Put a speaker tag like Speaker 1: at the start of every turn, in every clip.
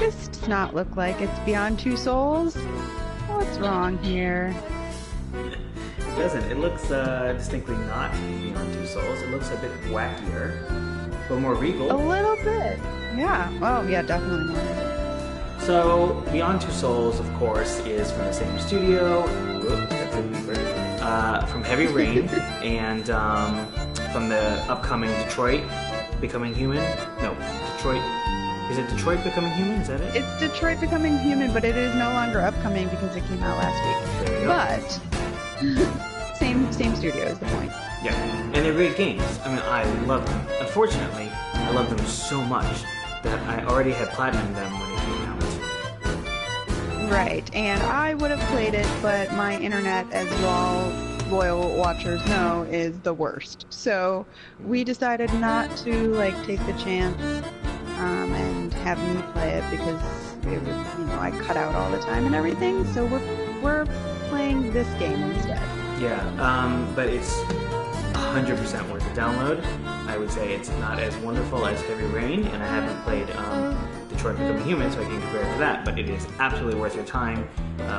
Speaker 1: This does not look like it's Beyond Two Souls. What's wrong here?
Speaker 2: It doesn't. It looks distinctly not Beyond Two Souls. It looks a bit wackier, but more regal.
Speaker 1: A little bit. Yeah. Oh, yeah, definitely more.
Speaker 2: So, Beyond Two Souls, of course, is from the same studio. Whoop, that's a beeper. From Heavy Rain, and from the upcoming Detroit Becoming Human. No, Detroit. Is it Detroit Becoming Human? Is that it?
Speaker 1: It's Detroit Becoming Human, but it is no longer upcoming because it came out last week. But same studio is the point.
Speaker 2: Yeah, and they're great games. I mean, I love them. Unfortunately, I love them so much that I already had platinum them when it came out.
Speaker 1: Right, and I would have played it, but my internet, as you all loyal watchers know, is the worst. So we decided not to take the chance and have me play it because it was, I cut out all the time and everything. So we're playing this game instead.
Speaker 2: Yeah, but it's 100% worth the download. I would say it's not as wonderful as Heavy Rain, and I haven't played Detroit Becoming Human, so I can compare it to that, but it is absolutely worth your time.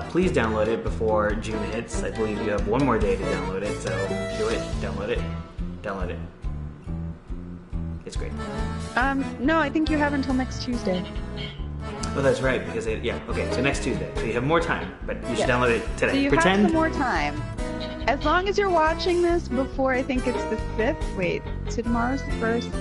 Speaker 2: Please download it before June hits. I believe you have one more day to download it, so do it, download it. It's great.
Speaker 1: No, I think you have until next Tuesday.
Speaker 2: Oh, that's right, because okay, so next Tuesday. So you have more time, but you should download it today.
Speaker 1: So you have some more time. As long as you're watching this before, I think it's the 5th. Wait, so tomorrow's the 1st?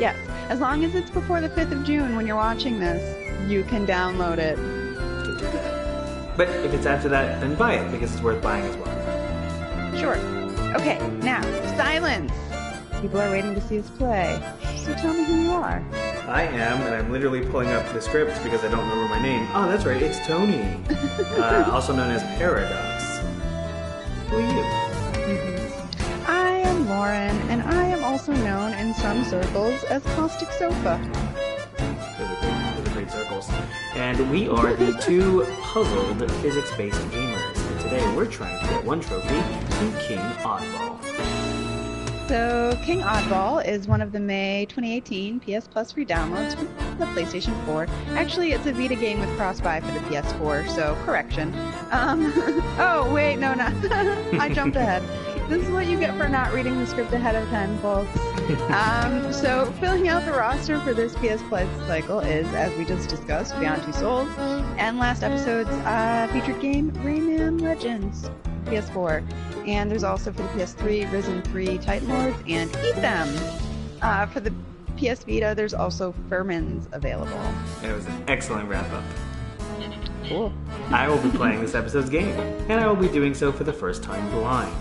Speaker 1: Yes. As long as it's before the 5th of June when you're watching this, you can download it.
Speaker 2: To do that. But if it's after that, then buy it, because it's worth buying as well.
Speaker 1: Sure. Okay, now, silence! People are waiting to see us play. So tell me who you are.
Speaker 2: I am, and I'm literally pulling up the script because I don't remember my name. Oh, that's right, it's Tony. Also known as Paradox. Who are you?
Speaker 1: I am Lauren, and I am also known in some circles as Caustic Sofa.
Speaker 2: Those are great circles. And we are the two puzzled physics-based gamers. And today we're trying to get one trophy to King Oddball.
Speaker 1: So, King Oddball is one of the May 2018 PS Plus free downloads for the PlayStation 4. Actually, it's a Vita game with cross-buy for the PS4, so correction. Oh, wait, no, not. I jumped ahead. This is what you get for not reading the script ahead of time, folks. So, filling out the roster for this PS Plus cycle is, as we just discussed, Beyond Two Souls, and last episode's featured game, Rayman Legends, PS4. And there's also for the PS3, Risen 3, Titan Lords, and Eat Them. For the PS Vita, there's also Furmins available.
Speaker 2: It was an excellent wrap-up.
Speaker 1: Cool.
Speaker 2: I will be playing this episode's game, and I will be doing so for the first time blind.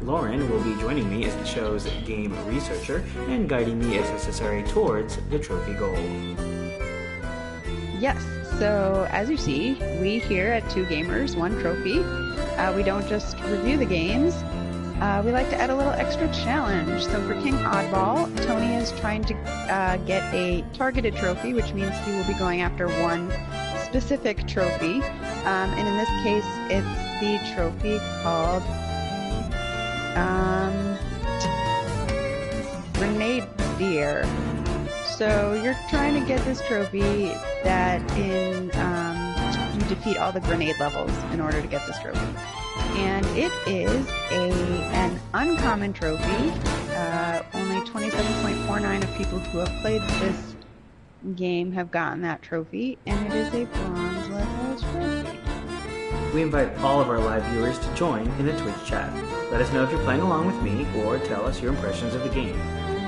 Speaker 2: Lauren will be joining me as the show's game researcher and guiding me as necessary towards the trophy goal.
Speaker 1: Yes, so as you see, we here at Two Gamers, One Trophy, we don't just review the games, we like to add a little extra challenge. So for King Oddball, Tony is trying to get a targeted trophy, which means he will be going after one specific trophy. And in this case, it's the trophy called Grenade Deer. So you're trying to get this trophy that you defeat all the grenade levels in order to get this trophy. And it is an uncommon trophy. Only 27.49 of people who have played this game have gotten that trophy, and it is a bronze level trophy.
Speaker 2: We invite all of our live viewers to join in the Twitch chat. Let us know if you're playing along with me, or tell us your impressions of the game.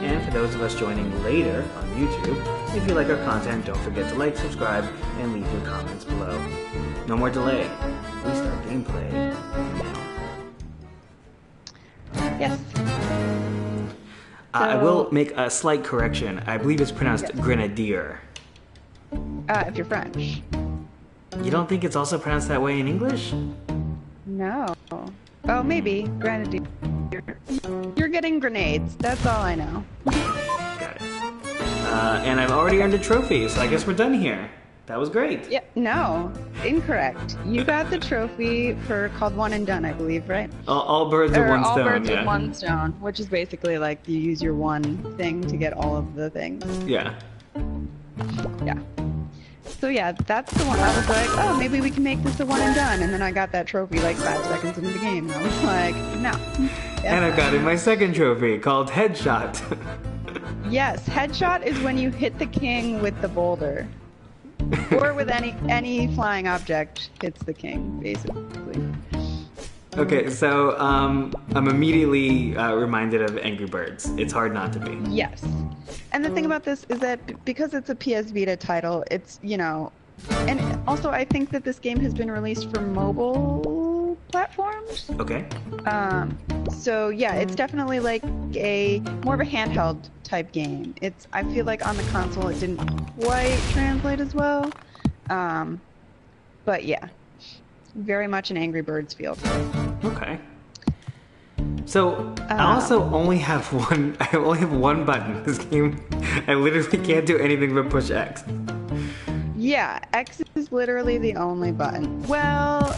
Speaker 2: And for those of us joining later on YouTube, if you like our content, don't forget to like, subscribe, and leave your comments below. No more delay. We start gameplay now.
Speaker 1: Yes.
Speaker 2: I will make a slight correction. I believe it's pronounced Grenadier.
Speaker 1: If you're French.
Speaker 2: You don't think it's also pronounced that way in English?
Speaker 1: No. Oh, maybe. Grenadier. You're getting grenades. That's all I know.
Speaker 2: Got it. And I've already earned a trophy, so I guess we're done here. That was great.
Speaker 1: Yeah, no, incorrect. You got the trophy called One and Done, I believe, right?
Speaker 2: All birds with one stone.
Speaker 1: All birds with one stone, which is basically like you use your one thing to get all of the things.
Speaker 2: Yeah.
Speaker 1: Yeah. So yeah, that's the one. I was like, oh, maybe we can make this a one and done. And then I got that trophy like 5 seconds into the game, and I was like, no.
Speaker 2: And I've got in my second trophy called Headshot.
Speaker 1: Yes, headshot is when you hit the king with the boulder, or with any flying object hits the king, basically.
Speaker 2: Okay, so I'm immediatally reminded of Angry Birds. It's hard not to be.
Speaker 1: Yes. And the thing about this is that because it's a PS Vita title, it's, you know, and also I think that this game has been released for mobile platforms.
Speaker 2: Okay.
Speaker 1: So yeah, it's definitely like more of a handheld type game. I feel like on the console it didn't quite translate as well. But yeah, very much an Angry Birds feel.
Speaker 2: Okay. So I also only have one. I only have one button in this game. I literally can't do anything but push X.
Speaker 1: Yeah, X is literally the only button. Well,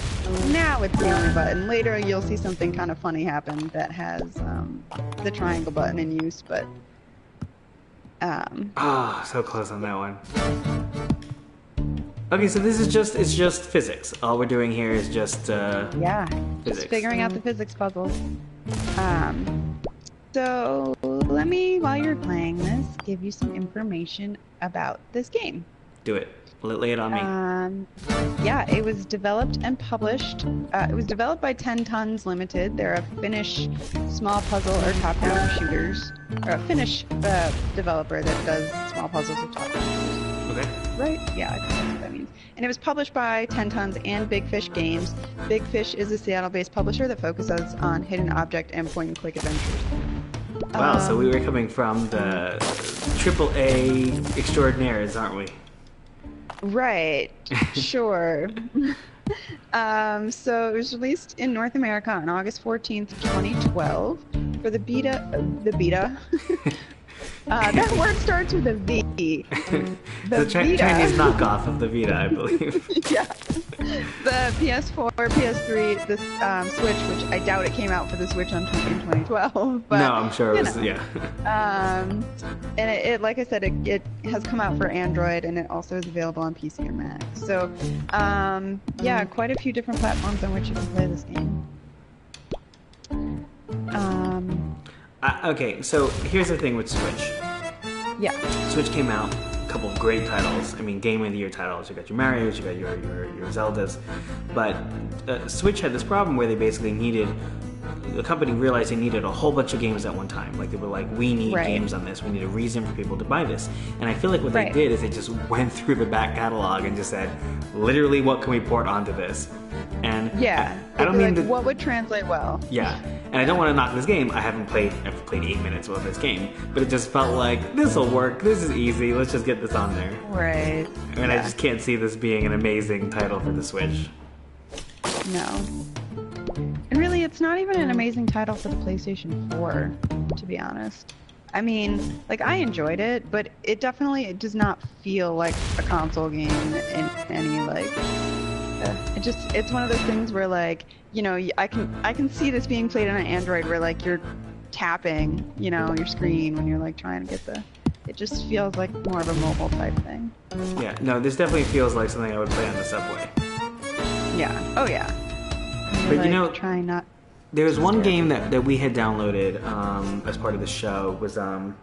Speaker 1: now it's the only button. Later you'll see something kind of funny happen that has the triangle button in use, but
Speaker 2: so close on that one. Okay, so this is just physics. All we're doing here is just
Speaker 1: yeah,
Speaker 2: physics.
Speaker 1: Just figuring out the physics puzzles. So let me, while you're playing this, give you some information about this game.
Speaker 2: Do it. Lay it on me.
Speaker 1: Yeah, it was developed and published. It was developed by 10 Tons Limited. They're a Finnish small puzzle or top-down shooters, or a Finnish developer that does small puzzles or top-down shooters.
Speaker 2: Okay.
Speaker 1: Right? Yeah, I think that's what that means. And it was published by 10 Tons and Big Fish Games. Big Fish is a Seattle-based publisher that focuses on hidden object and point-and-click adventures.
Speaker 2: Wow, so we were coming from the AAA extraordinaires, aren't we?
Speaker 1: Right, sure. So it was released in North America on August 14th, 2012 for the beta. That word starts with a V.
Speaker 2: The Chinese knockoff of the Vita, I believe.
Speaker 1: Yeah. The PS4, PS3, the Switch, which I doubt it came out for the Switch in 2012. But,
Speaker 2: no, I'm sure it was, yeah.
Speaker 1: And it, like I said, it has come out for Android, and it also is available on PC and Mac. So, yeah, quite a few different platforms on which you can play this game.
Speaker 2: Okay, so here's the thing with Switch.
Speaker 1: Yeah.
Speaker 2: Switch came out, a couple of great titles. I mean, Game of the Year titles. You got your Marios, you got your Zeldas. But Switch had this problem where they basically the company realized they needed a whole bunch of games at one time. Like, they were like, we need games on this. We need a reason for people to buy this. And I feel like what they did is they just went through the back catalog and just said, literally, what can we port onto this? And
Speaker 1: yeah,
Speaker 2: I don't mean
Speaker 1: what would translate well.
Speaker 2: Yeah, and I don't want to knock this game. I've played 8 minutes of this game, but it just felt like, this will work. This is easy. Let's just get this on there.
Speaker 1: Right.
Speaker 2: And I just can't see this being an amazing title for the Switch.
Speaker 1: No. And really, it's not even an amazing title for the PlayStation 4, to be honest. I mean, like, I enjoyed it, but it does not feel like a console game in any, like... it's one of those things where, like, you know, I can see this being played on an Android where, like, you're tapping, you know, your screen when you're, like, trying to get it just feels like more of a mobile type thing.
Speaker 2: Yeah, no, this definitely feels like something I would play on the subway.
Speaker 1: Yeah. Oh, yeah.
Speaker 2: But,
Speaker 1: like,
Speaker 2: you know,
Speaker 1: trying not...
Speaker 2: There was one game that we had downloaded as part of the show, was an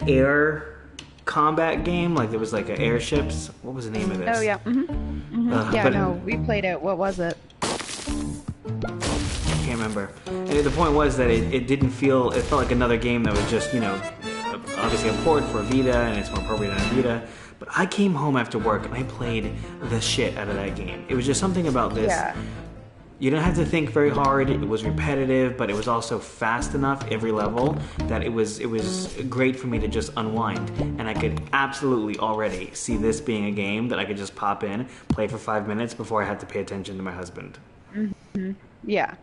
Speaker 2: air combat game. Like, there was like airships. What was the name of this?
Speaker 1: Oh, yeah. Mm-hmm. Yeah, no, we played it. What was it?
Speaker 2: I can't remember. And the point was that it didn't feel... It felt like another game that was just, you know, obviously a port for Vita, and it's more appropriate on Vita. But I came home after work, and I played the shit out of that game. It was just something about this...
Speaker 1: Yeah.
Speaker 2: You don't have to think very hard. It was repetitive, but it was also fast enough every level that it was great for me to just unwind. And I could absolutely already see this being a game that I could just pop in, play for 5 minutes before I had to pay attention to my husband.
Speaker 1: Mm-hmm. Yeah,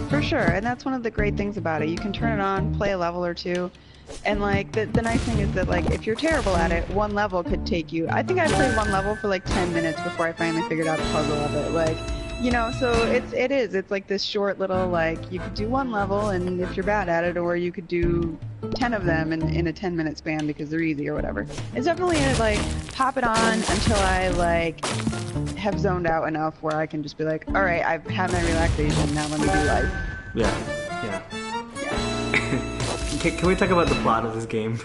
Speaker 1: for sure. And that's one of the great things about it. You can turn it on, play a level or two, and like the nice thing is that, like, if you're terrible at it, one level could take you. I think I played one level for like 10 minutes before I finally figured out the puzzle of it. Like, you know, so it's like this short little, like, you could do one level, and if you're bad at it, or you could do 10 of them in a 10-minute span because they're easy or whatever. It's definitely like pop it on until I like have zoned out enough where I can just be like, all right, I've had my relaxation, now let me do life.
Speaker 2: Yeah. Can we talk about the plot of this game?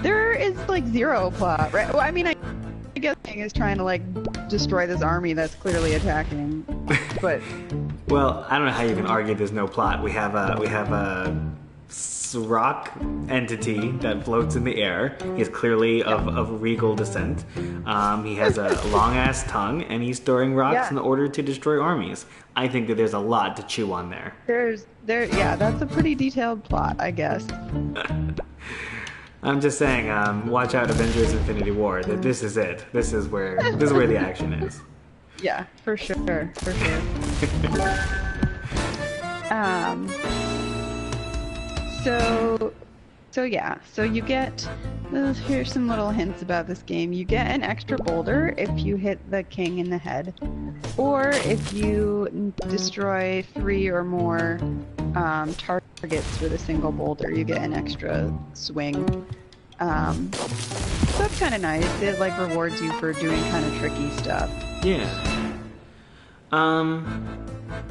Speaker 1: There is like zero plot, right? Well, I mean, I guess King is trying to like destroy this army that's clearly attacking, but
Speaker 2: well, I don't know how you can argue there's no plot. We have a rock entity that floats in the air. He's clearly of regal descent. He has a long ass tongue, and he's storing rocks in order to destroy armies. I think that there's a lot to chew on there.
Speaker 1: Yeah, that's a pretty detailed plot, I guess.
Speaker 2: I'm just saying, watch out, Avengers: Infinity War. That this is it. This is where the action is.
Speaker 1: Yeah, for sure. So you get, here's some little hints about this game. You get an extra boulder if you hit the king in the head, or if you destroy 3 or more targets with a single boulder, you get an extra swing. So that's kind of nice. It like rewards you for doing kind of tricky stuff.
Speaker 2: Yeah.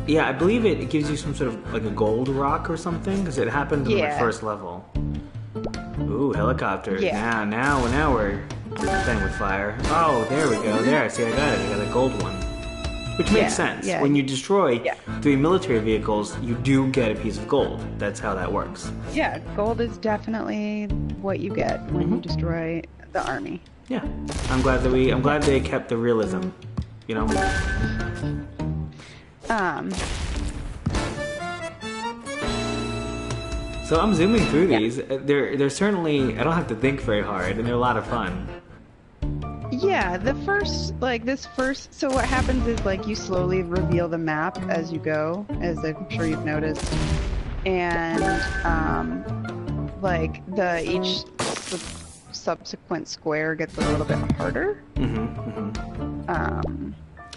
Speaker 2: Yeah, I believe it gives you some sort of like a gold rock or something, because it happened in the first level. Ooh, helicopter. Yeah. Now we're playing with fire. Oh, there we go. There, see, I got it. I got a gold one. Which makes sense. Yeah. When you destroy 3 military vehicles, you do get a piece of gold. That's how that works.
Speaker 1: Yeah, gold is definitely what you get when you destroy the army.
Speaker 2: Yeah. I'm glad they kept the realism, you know? So I'm zooming through these. They're certainly, I don't have to think very hard, and they're a lot of fun.
Speaker 1: Yeah, so what happens is like you slowly reveal the map as you go, as I'm sure you've noticed. And like each subsequent square gets a little bit harder.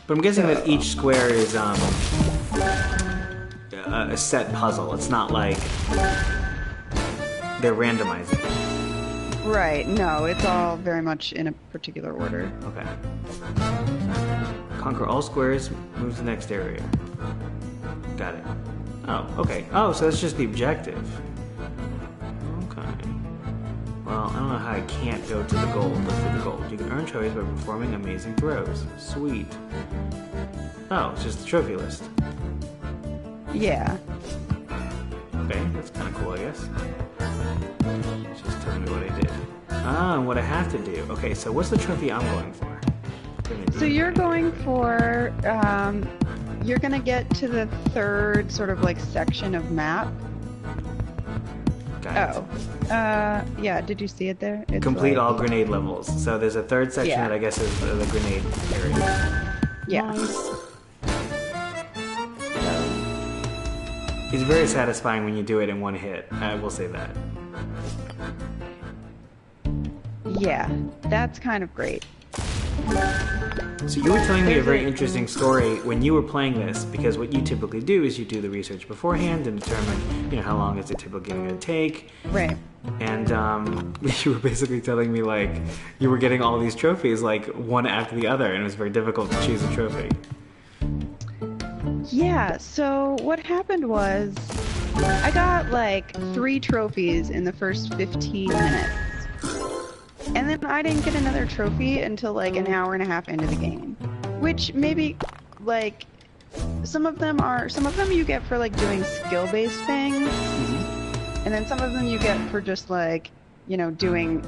Speaker 2: But I'm guessing that each square is a set puzzle. It's not like they're randomizing.
Speaker 1: Right, no, it's all very much in a particular order.
Speaker 2: Okay. Conquer all squares, move to the next area. Got it. Oh, okay. Oh, so that's just the objective. Okay. Well, I don't know how I can't go to the gold. Let's do the gold. You can earn trophies by performing amazing throws. Sweet. Oh, it's just the trophy list.
Speaker 1: Yeah.
Speaker 2: Okay, that's kind of cool, I guess. Just tell me what I did. Ah, and what I have to do. Okay, so what's the trophy I'm going for?
Speaker 1: So you're going for, you're going to get to the third sort of like section of map.
Speaker 2: Got it.
Speaker 1: Yeah, did you see it there? It's
Speaker 2: complete all grenade levels. So there's a third section that I guess is the grenade area.
Speaker 1: Yeah.
Speaker 2: Nice. It's very satisfying when you do it in one hit. I will say that.
Speaker 1: Yeah, that's kind of great.
Speaker 2: So you were telling me a very interesting story when you were playing this, because what you typically do is you do the research beforehand and determine, how long is the typical game going to take.
Speaker 1: Right.
Speaker 2: And you were basically telling me like you were getting all these trophies like one after the other, and it was very difficult to choose a trophy.
Speaker 1: Yeah, so what happened was I got like 3 trophies in the first 15 minutes. And then I didn't get another trophy until like an hour and a half into the game. Which maybe like some of them you get for like doing skill-based things. And then some of them you get for just like, doing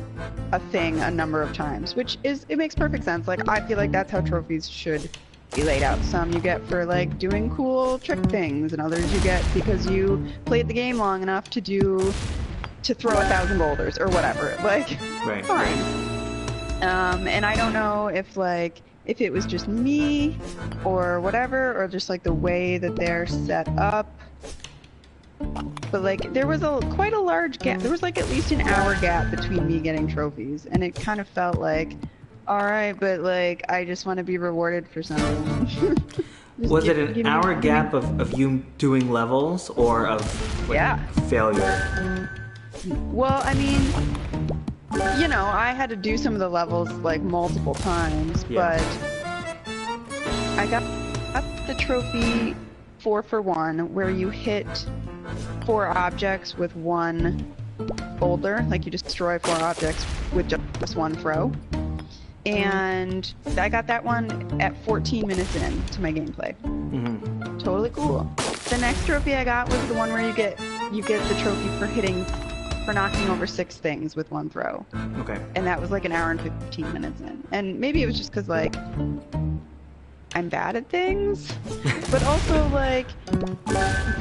Speaker 1: a thing a number of times, it makes perfect sense. Like I feel like that's how trophies should be laid out. Some you get for like doing cool trick things, and others you get because you played the game long enough to throw 1,000 boulders or whatever. Like,
Speaker 2: right,
Speaker 1: fine. And I don't know if it was just me or whatever, or just like the way that they're set up. But like there was quite a large gap. There was like at least an hour gap between me getting trophies, and it kind of felt like, all right, but like I just want to be rewarded for something.
Speaker 2: Was it an hour gap of you doing levels or of failure?
Speaker 1: Well, I mean, you know, I had to do some of the levels like multiple times,
Speaker 2: Yeah.
Speaker 1: but I got the trophy 4 for 1, where you hit 4 objects with 1 boulder, like you destroy 4 objects with just 1 throw. And I got that one at 14 minutes into my gameplay.
Speaker 2: Mm-hmm.
Speaker 1: Totally cool. The next trophy I got was the one where you get the trophy for knocking over 6 things with 1 throw.
Speaker 2: Okay.
Speaker 1: And that was like an hour and 15 minutes in. And maybe it was just because like I'm bad at things, but also like,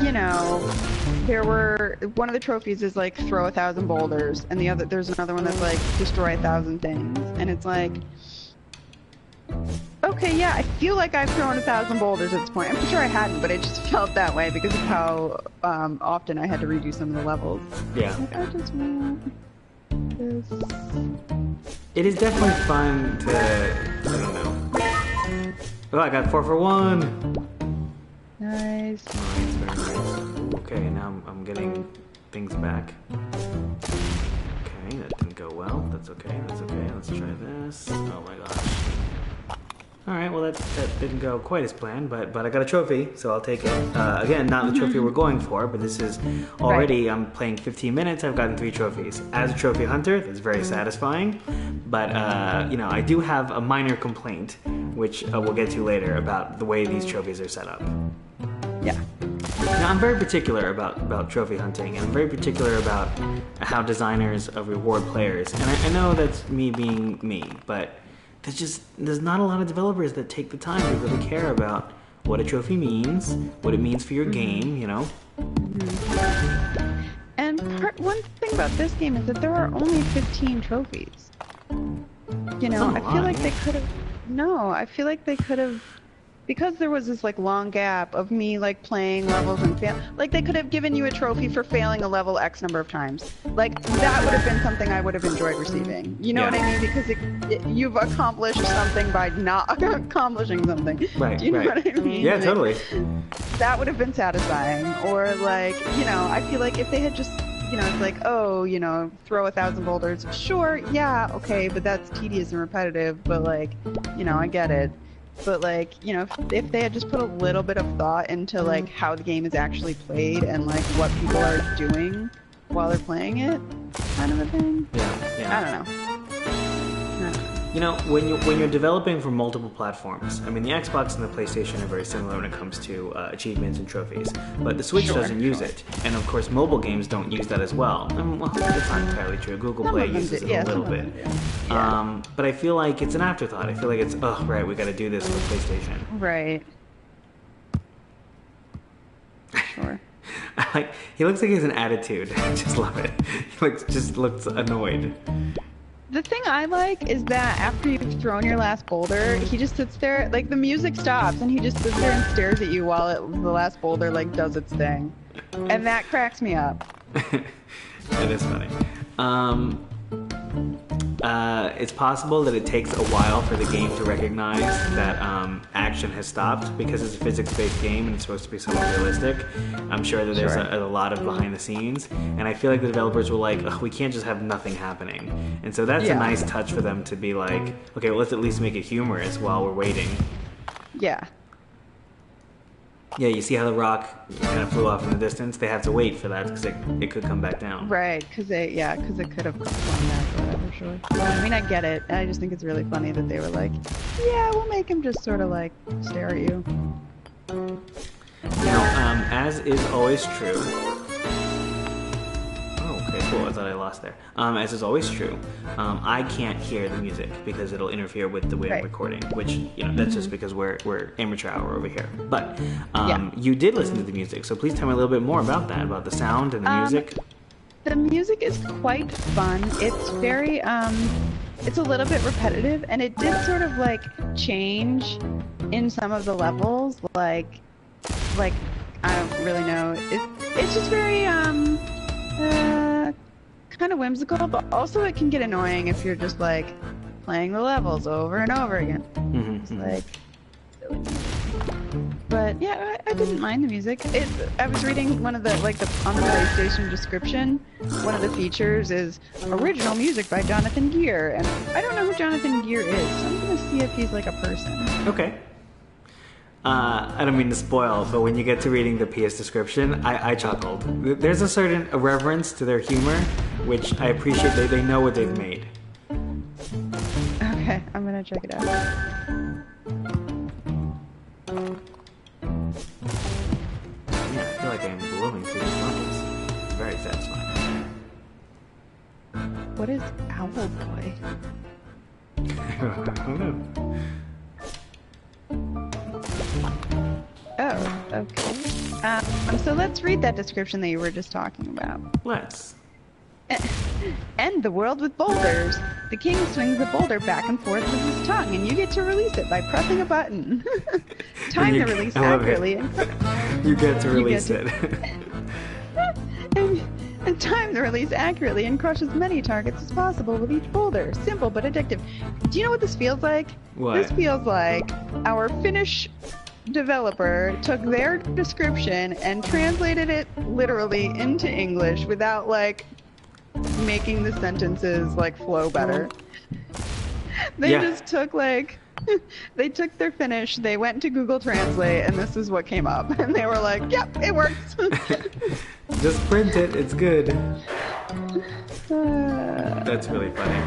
Speaker 1: you know, one of the trophies is like throw 1,000 boulders, and there's another one that's like destroy 1,000 things, and it's like, okay, yeah, I feel like I've thrown 1,000 boulders at this point. I'm sure I hadn't, but it just felt that way because of how often I had to redo some of the levels.
Speaker 2: Yeah.
Speaker 1: Like, I just want this.
Speaker 2: It is definitely fun to, I don't know. Oh, I got 4 for 1.
Speaker 1: Nice.
Speaker 2: Nice, very nice. Okay, now I'm getting things back. Okay, that didn't go well. That's okay, that's okay. Let's try this. Oh my gosh. Alright, well that didn't go quite as planned, but I got a trophy, so I'll take it. Again, not the trophy we're going for, but this is already, I'm playing 15 minutes, I've gotten 3 trophies. As a trophy hunter, that's very satisfying, but you know, I do have a minor complaint, which we'll get to later, about the way these trophies are set up.
Speaker 1: Yeah.
Speaker 2: Now, I'm very particular about trophy hunting, and I'm very particular about how designers reward players, and I know that's me being me, but there's not a lot of developers that take the time to really care about what a trophy means, what it means for your game, you know?
Speaker 1: And one thing about this game is that there are only 15 trophies. You know, I feel like they could have... No, I feel like they could have... Because there was this, like, long gap of me, like, playing levels and like, they could have given you a trophy for failing a level X number of times. Like, that would have been something I would have enjoyed receiving. You know what I mean? Because you've accomplished something by not accomplishing something.
Speaker 2: Right,
Speaker 1: Do you know what I mean?
Speaker 2: Yeah,
Speaker 1: like,
Speaker 2: totally.
Speaker 1: That would have been satisfying. Or, like, you know, I feel like if they had just... You know, it's like, oh, you know, throw 1,000 boulders. Sure, yeah, okay, but that's tedious and repetitive. But, like, you know, I get it. But, like, you know, if they had just put a little bit of thought into, like, how the game is actually played and, like, what people are doing while they're playing it, kind of a thing.
Speaker 2: Yeah.
Speaker 1: I don't know.
Speaker 2: You know, when you're developing for multiple platforms, I mean, the Xbox and the PlayStation are very similar when it comes to achievements and trophies, but the Switch doesn't use it, and of course, mobile games don't use that as well. And, well, that's not entirely true. Google Play uses it a little bit, but I feel like it's an afterthought. I feel like it's, oh, right, we got to do this for PlayStation.
Speaker 1: Right. Sure.
Speaker 2: He looks like he has an attitude. I just love it. He just looks annoyed.
Speaker 1: The thing I like is that after you've thrown your last boulder, he just sits there, like, the music stops, and he just sits there and stares at you while the last boulder, like, does its thing. And that cracks me up.
Speaker 2: It is funny. It's possible that it takes a while for the game to recognize that action has stopped because it's a physics-based game and it's supposed to be somewhat realistic. I'm sure that there's a lot of behind the scenes, and I feel like the developers were like, we can't just have nothing happening. And so that's a nice touch for them to be like, okay, well, let's at least make it humorous while we're waiting.
Speaker 1: Yeah.
Speaker 2: Yeah, you see how the rock kind of flew off in the distance? They have to wait for that because it could come back down.
Speaker 1: Right, because it could have come back or whatever, sure. I mean, I get it. I just think it's really funny that they were like, yeah, we'll make him just sort of, like, stare at you.
Speaker 2: Now, as is always true... Okay, cool. I thought I lost there. As is always true, I can't hear the music because it'll interfere with the way I'm recording, which, you know, that's just because we're amateur hour over here. But you did listen to the music, so please tell me a little bit more about that, about the sound and the music.
Speaker 1: The music is quite fun. It's very, it's a little bit repetitive, and it did sort of, like, change in some of the levels, like, I don't really know. It's just very, kind of whimsical, but also it can get annoying if you're just, like, playing the levels over and over again. It's like, but yeah, I I didn't mind the music. I was reading one of the on the PlayStation description. One of the features is original music by Jonathan Gear, and I don't know who Jonathan Gear is, so I'm gonna see if he's like a person.
Speaker 2: Okay. I don't mean to spoil, but when you get to reading the PS description, I chuckled. There's a certain reverence to their humor, which I appreciate. They know what they've made.
Speaker 1: Okay, I'm gonna check it out.
Speaker 2: Yeah, I feel like I'm blowing through these levels. It's very satisfying.
Speaker 1: What is Owl Boy?
Speaker 2: I don't know.
Speaker 1: Oh, okay. So let's read that description that you were just talking about.
Speaker 2: Let's.
Speaker 1: End the world with boulders. The king swings a boulder back and forth with his tongue, and you get to release it by pressing a button. Time the release accurately.
Speaker 2: You get to release it.
Speaker 1: and time the release accurately and crush as many targets as possible with each boulder. Simple but addictive. Do you know what this feels like?
Speaker 2: What?
Speaker 1: This feels like our Finnish developer took their description and translated it literally into English without making the sentences flow better. They just took they took their Finnish, they went to Google Translate, and this is what came up. And they were like, yep, it works.
Speaker 2: Just print it, it's good. That's really funny.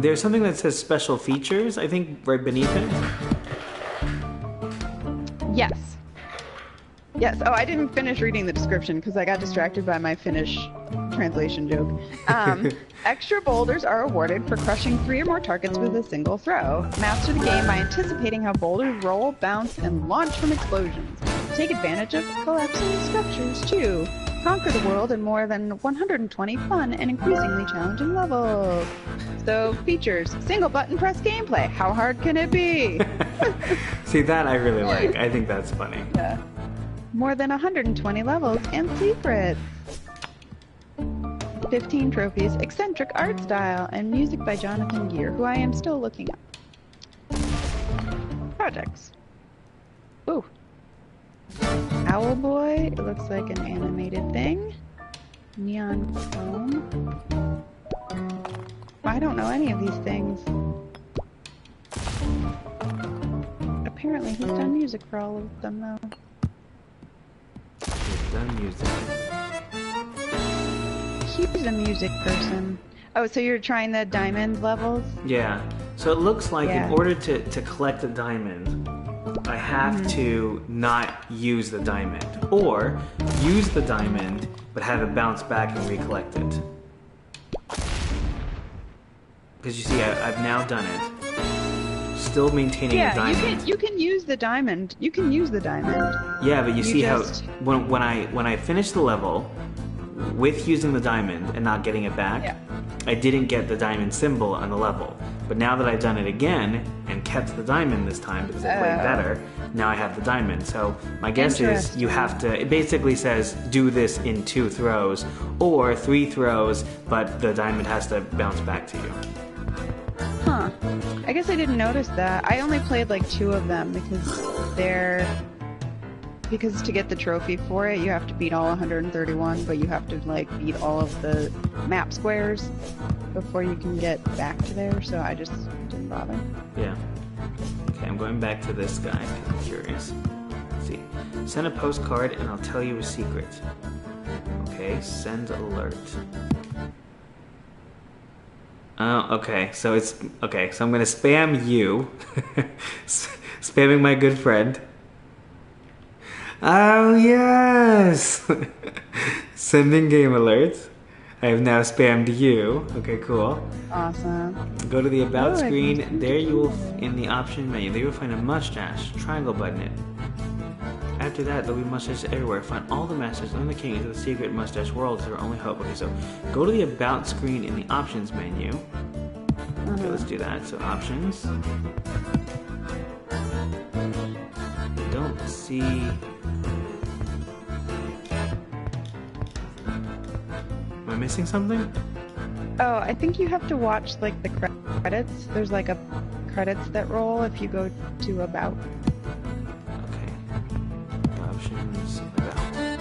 Speaker 2: There's something that says special features, I think, right beneath it.
Speaker 1: Yes. Yes. Oh, I didn't finish reading the description because I got distracted by my Finnish translation joke. Extra boulders are awarded for crushing 3 or more targets with a single throw. Master the game by anticipating how boulders roll, bounce, and launch from explosions. Take advantage of collapsing structures, too. Conquer the world in more than 120 fun and increasingly challenging levels. So, features. Single button press gameplay. How hard can it be?
Speaker 2: See, that I really like. I think that's funny.
Speaker 1: Yeah. More than 120 levels and secrets. 15 trophies, eccentric art style, and music by Jonathan Gear, who I am still looking up. Projects. Ooh. Owl Boy, it looks like an animated thing. Neon Chrome. I don't know any of these things. Apparently he's done music for all of them, though.
Speaker 2: He's done music.
Speaker 1: He's a music person. Oh, so you're trying the diamond levels?
Speaker 2: Yeah. So it looks like in order to collect a diamond, I have to not use the diamond. Or use the diamond, but have it bounce back and recollect it. Because you see, I've now done it. Still maintaining a diamond.
Speaker 1: Yeah, you can use the diamond. You can use the diamond.
Speaker 2: Yeah, but you see how when I finished the level with using the diamond and not getting it back, I didn't get the diamond symbol on the level. But now that I've done it again and kept the diamond this time because it's way better, now I have the diamond. So my guess is you have to, it basically says do this in 2 throws or 3 throws, but the diamond has to bounce back to you.
Speaker 1: Huh. I guess I didn't notice that. I only played 2 of them because to get the trophy for it, you have to beat all 131, but you have to beat all of the map squares before you can get back to there, so I just didn't bother.
Speaker 2: Yeah. Okay, I'm going back to this guy. I'm curious. Let's see. Send a postcard and I'll tell you a secret. Okay, send alert. Oh, okay. So it's okay. So I'm gonna spam you, spamming my good friend. Oh yes! Sending game alerts. I have now spammed you. Okay, cool.
Speaker 1: Awesome.
Speaker 2: Go to the About screen. There you will, in the option menu, there you'll find a mustache. Triangle button it. After that, there'll be mustaches everywhere. Find all the masters and the king into the secret mustache world. It's our only hope. Okay, so go to the About screen in the options menu. Okay, let's do that. So options. I don't see. Am I missing something?
Speaker 1: Oh, I think you have to watch the credits. There's a credits that roll if you go to About.
Speaker 2: Okay, options. Okay.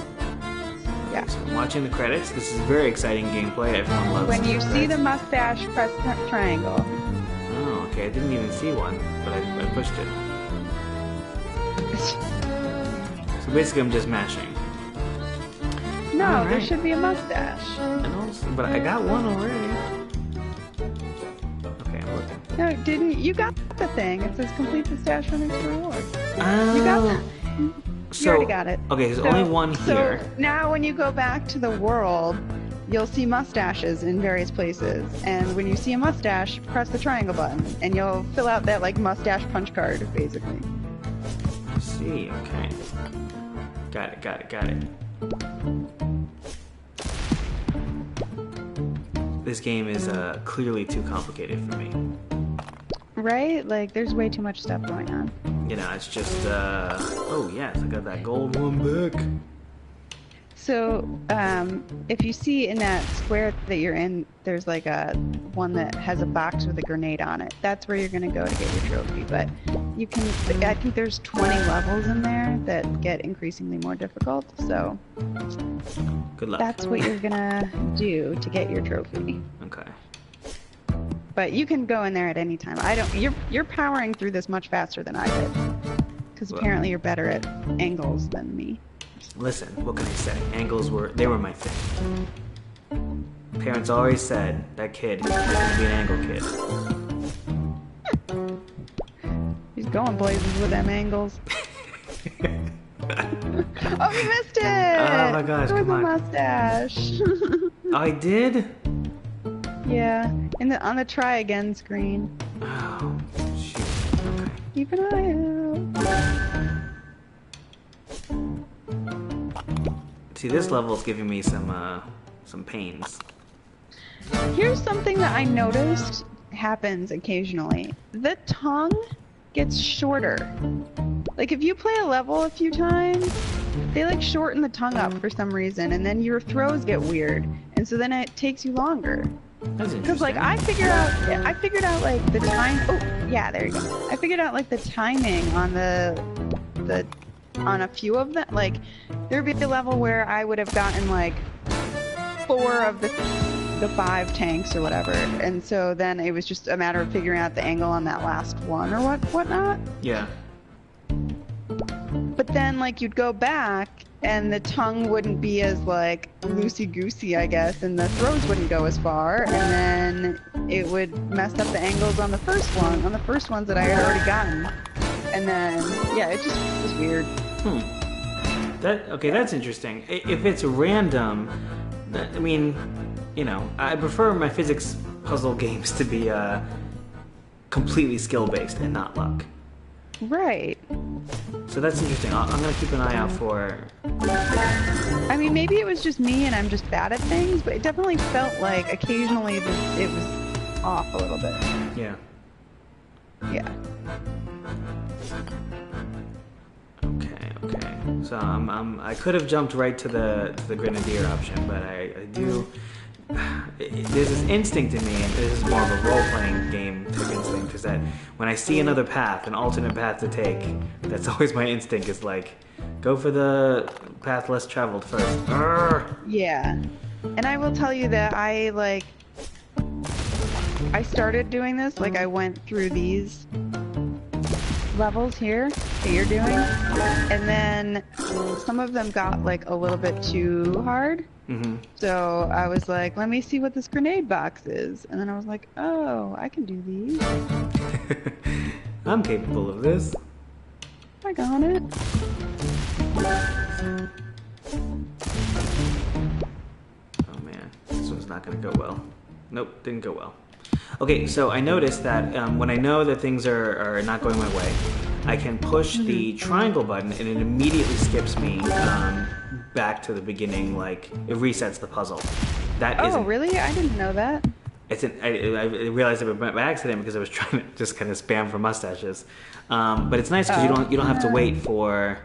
Speaker 1: Yeah.
Speaker 2: So I'm watching the credits. This is very exciting gameplay. Everyone loves
Speaker 1: When you see
Speaker 2: credits.
Speaker 1: the mustache, press triangle.
Speaker 2: Oh, okay. I didn't even see one, but I pushed it. So basically, I'm just mashing.
Speaker 1: No,
Speaker 2: All
Speaker 1: there
Speaker 2: right.
Speaker 1: should be a mustache.
Speaker 2: And also, but I got one already. Okay, I'm looking.
Speaker 1: No, didn't you got the thing? It says complete the stash for next reward.
Speaker 2: Oh.
Speaker 1: You got that? You already got it.
Speaker 2: Okay, there's only one here.
Speaker 1: So now when you go back to the world, you'll see mustaches in various places. And when you see a mustache, press the triangle button, and you'll fill out that like mustache punch card, basically.
Speaker 2: Let's see, okay. Got it. This game is clearly too complicated for me.
Speaker 1: Right? Like, there's way too much stuff going on.
Speaker 2: You know, it's just, oh yes, I got that gold one back.
Speaker 1: So, if you see in that square that you're in, there's like a one that has a box with a grenade on it. That's where you're gonna go to get your trophy. But you can, I think there's 20 levels in there that get increasingly more difficult. So,
Speaker 2: Good luck.
Speaker 1: that's what you're gonna do to get your trophy.
Speaker 2: Okay.
Speaker 1: But you can go in there at any time. I don't. You're powering through this much faster than I did, because apparently you're better at angles than me.
Speaker 2: Listen, what can I say? Angles were my thing. Parents always said that kid is gonna be an angle kid.
Speaker 1: He's going places with them angles. Oh, you missed it!
Speaker 2: Oh my gosh,
Speaker 1: There was
Speaker 2: come on.
Speaker 1: a mustache.
Speaker 2: I did?
Speaker 1: Yeah, on the try again screen.
Speaker 2: Oh, shoot. Okay.
Speaker 1: Keep an eye out.
Speaker 2: See, this level is giving me some pains.
Speaker 1: Here's something that I noticed happens occasionally. The tongue gets shorter. Like if you play a level a few times, they like shorten the tongue up for some reason, and then your throws get weird, and so then it takes you longer.
Speaker 2: That's interesting.
Speaker 1: Because like I figured out like the time. Oh yeah, there you go. I figured out like the timing on on a few of them. Like there'd be a level where I would have gotten like 4 of the 5 tanks or whatever, and so then it was just a matter of figuring out the angle on that last one or whatnot.
Speaker 2: Yeah.
Speaker 1: But then like you'd go back and the tongue wouldn't be as like loosey-goosey, I guess, and the throws wouldn't go as far, and then it would mess up the angles on the first ones that I had already gotten. And then yeah, it just was weird.
Speaker 2: That's interesting. If it's random, I mean, you know, I prefer my physics puzzle games to be completely skill-based and not luck.
Speaker 1: Right.
Speaker 2: So that's interesting. I'm gonna keep an eye out for.
Speaker 1: I mean, maybe it was just me and I'm just bad at things, but it definitely felt like occasionally it was off a little bit.
Speaker 2: Yeah.
Speaker 1: Yeah.
Speaker 2: Okay. So I could have jumped right to the grenadier option, but I do. There's this instinct in me, and this is more of a role-playing game type instinct, is that when I see another path, an alternate path to take, that's always my instinct, is like, go for the path less traveled first. Urgh.
Speaker 1: Yeah. And I will tell you that I started doing this, like I went through these levels here that you're doing, and then some of them got like a little bit too hard.
Speaker 2: Mm-hmm.
Speaker 1: So I was like, let me see what this grenade box is. And then I was like, oh, I can do these.
Speaker 2: I'm capable of this.
Speaker 1: I got it.
Speaker 2: Oh man, this one's not gonna go well. Nope, didn't go well. Okay, so I noticed that when I know that things are not going my way, I can push the triangle button and it immediately skips me back to the beginning, like it resets the puzzle. That
Speaker 1: Oh, really? I didn't know that.
Speaker 2: I realized it by accident because I was trying to just kind of spam for mustaches. But it's nice because you don't have to wait for.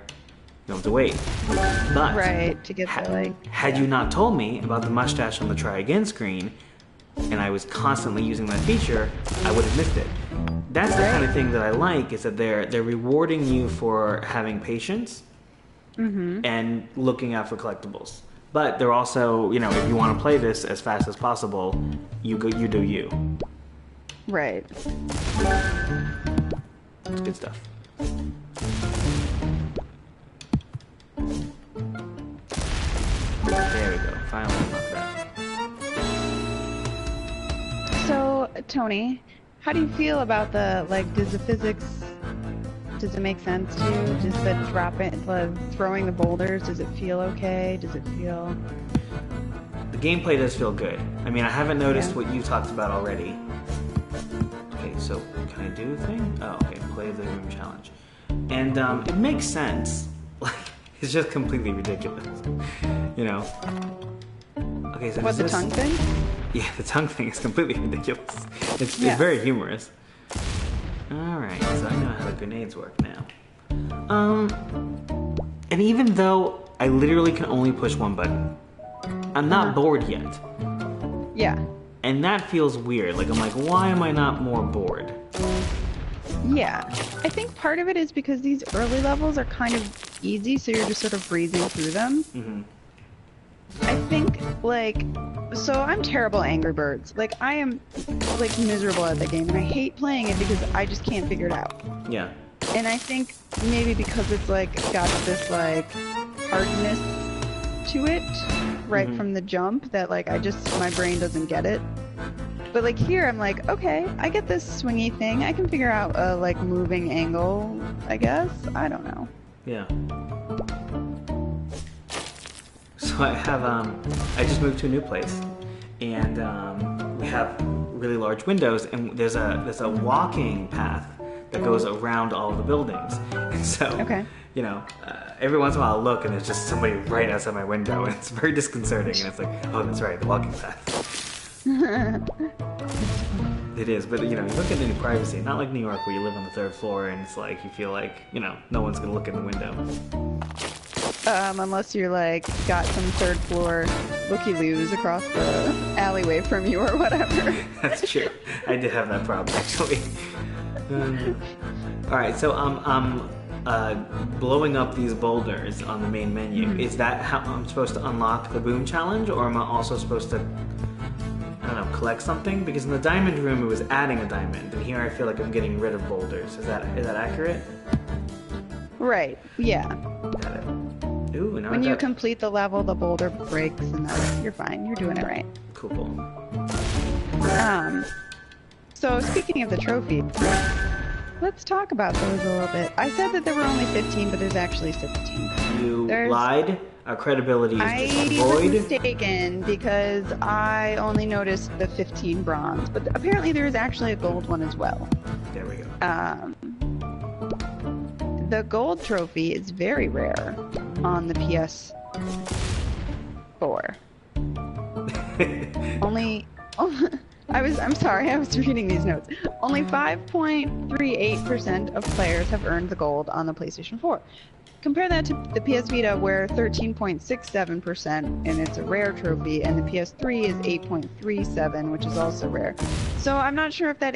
Speaker 2: You don't have to wait. But
Speaker 1: Right, to get the like.
Speaker 2: had you not told me about the mustache on the try again screen, and I was constantly using that feature, I would have missed it. That's the kind of thing that I like, is that they're rewarding you for having patience, and looking out for collectibles. But they're also, you know, if you want to play this as fast as possible, you do you.
Speaker 1: Right.
Speaker 2: It's good stuff. There we go. Finally unlock that.
Speaker 1: So, Tony, how do you feel about the, like, does it make sense to you? Just the throwing the boulders, does it feel okay? Does it feel...
Speaker 2: The gameplay does feel good. I mean, I haven't noticed what you talked about already. Okay, so can I do the thing? Oh, okay, play the room challenge. And it makes sense. Like, it's just completely ridiculous. You know? Okay, so
Speaker 1: what, the tongue thing?
Speaker 2: Yeah, the tongue thing is completely ridiculous. It's very humorous. Alright, so I know how the grenades work now. And even though I literally can only push one button, I'm not bored yet.
Speaker 1: Yeah.
Speaker 2: And that feels weird. Like, I'm like, why am I not more bored?
Speaker 1: Yeah. I think part of it is because these early levels are kind of easy, so you're just sort of breezing through them.
Speaker 2: Mm-hmm.
Speaker 1: I think, like, so I'm terrible at Angry Birds. Like, I am, like, miserable at the game, and I hate playing it because I just can't figure it out.
Speaker 2: Yeah.
Speaker 1: And I think maybe because it's, like, got this, like, hardness to it right from the jump that, like, my brain doesn't get it. But, like, here I'm like, okay, I get this swingy thing. I can figure out a, like, moving angle, I guess. I don't know.
Speaker 2: Yeah. So I have, I just moved to a new place, and we have really large windows, and there's a walking path that goes around all the buildings. And so, you know, every once in a while I look, and there's just somebody right outside my window, and it's very disconcerting, and it's like, oh, that's right, the walking path. It is, but, you know, you don't get any privacy. Not like New York, where you live on the 3rd floor, and it's like, you feel like, you know, no one's gonna look in the window.
Speaker 1: Unless you're, like, got some 3rd floor looky-loos across the alleyway from you or whatever.
Speaker 2: That's true. I did have that problem, actually. Alright, so I'm blowing up these boulders on the main menu. Is that how I'm supposed to unlock the boom challenge, or am I also supposed to, I don't know, collect something? Because in the diamond room it was adding a diamond, and here I feel like I'm getting rid of boulders. Is that accurate?
Speaker 1: Right, yeah.
Speaker 2: Got it. Ooh, now
Speaker 1: when you complete the level, the boulder breaks, and you're fine. You're doing it right.
Speaker 2: Cool.
Speaker 1: So speaking of the trophies, let's talk about those a little bit. I said that there were only 15, but there's actually 16.
Speaker 2: You lied. Our credibility is destroyed.
Speaker 1: I was mistaken because I only noticed the 15 bronze, but apparently there is actually a gold one as well.
Speaker 2: There we go.
Speaker 1: The gold trophy is very rare on the PS4. I'm sorry, I was reading these notes. Only 5.38% of players have earned the gold on the PlayStation 4. Compare that to the PS Vita, where 13.67%, and it's a rare trophy, and the PS3 is 8.37, which is also rare. So I'm not sure if that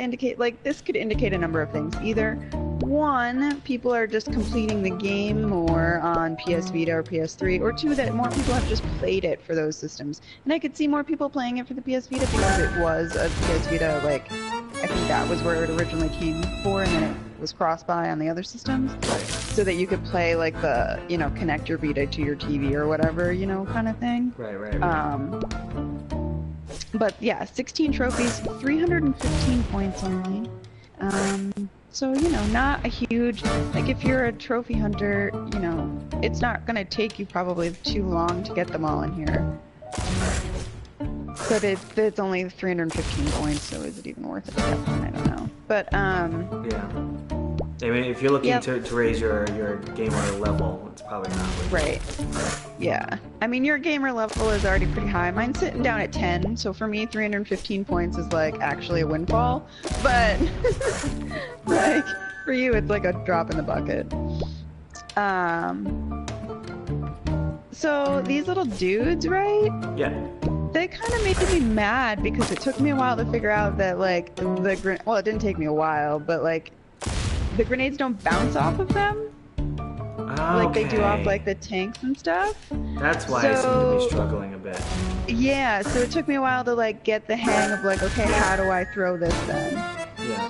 Speaker 1: this could indicate a number of things. Either, one, people are just completing the game more on PS Vita or PS3, or two, that more people have just played it for those systems. And I could see more people playing it for the PS Vita because it was a PS Vita, like, I think that was where it originally came for, and then it was cross-buy on the other systems. So that you could play, like, the, you know, connect your Vita to your TV or whatever, you know, kind of thing.
Speaker 2: Right.
Speaker 1: But yeah, 16 trophies, 315 points only. So, you know, not a huge, like, if you're a trophy hunter, you know, it's not going to take you probably too long to get them all in here. But it's only 315 points, so is it even worth it at that point? I don't know. But,
Speaker 2: yeah. I mean, if you're looking to raise your gamer level, it's probably not worth it.
Speaker 1: Right. Yeah. I mean, your gamer level is already pretty high. Mine's sitting down at 10, so for me, 315 points is, like, actually a windfall. But, like, for you, it's like a drop in the bucket. So, these little dudes, right?
Speaker 2: Yeah.
Speaker 1: They kind of made me mad because it took me a while to figure out that, like, well, it didn't take me a while, but, like, the grenades don't bounce off of them. Like they do off
Speaker 2: Okay.
Speaker 1: like the tanks and stuff.
Speaker 2: That's why I seem to
Speaker 1: So
Speaker 2: be struggling a bit.
Speaker 1: yeah, so it took me a while to like get the hang of like, okay, how do I throw this then?
Speaker 2: Yeah.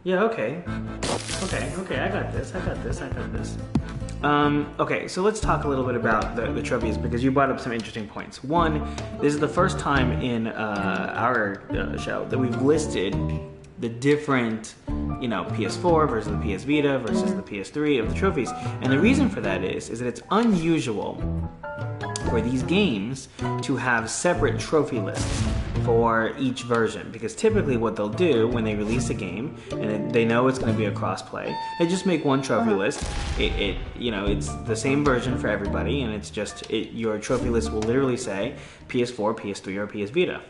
Speaker 2: Yeah, okay. Okay, I got this. Okay, so let's talk a little bit about the trophies because you brought up some interesting points. One, this is the first time in our show that we've listed the different, PS4 versus the PS Vita versus the PS3 of the trophies. And the reason for that is that it's unusual for these games to have separate trophy lists for each version, because typically what they'll do when they release a game and they know it's going to be a cross-play, they just make one trophy list. It's the same version for everybody, and it's just your trophy list will literally say PS4, PS3, or PS Vita.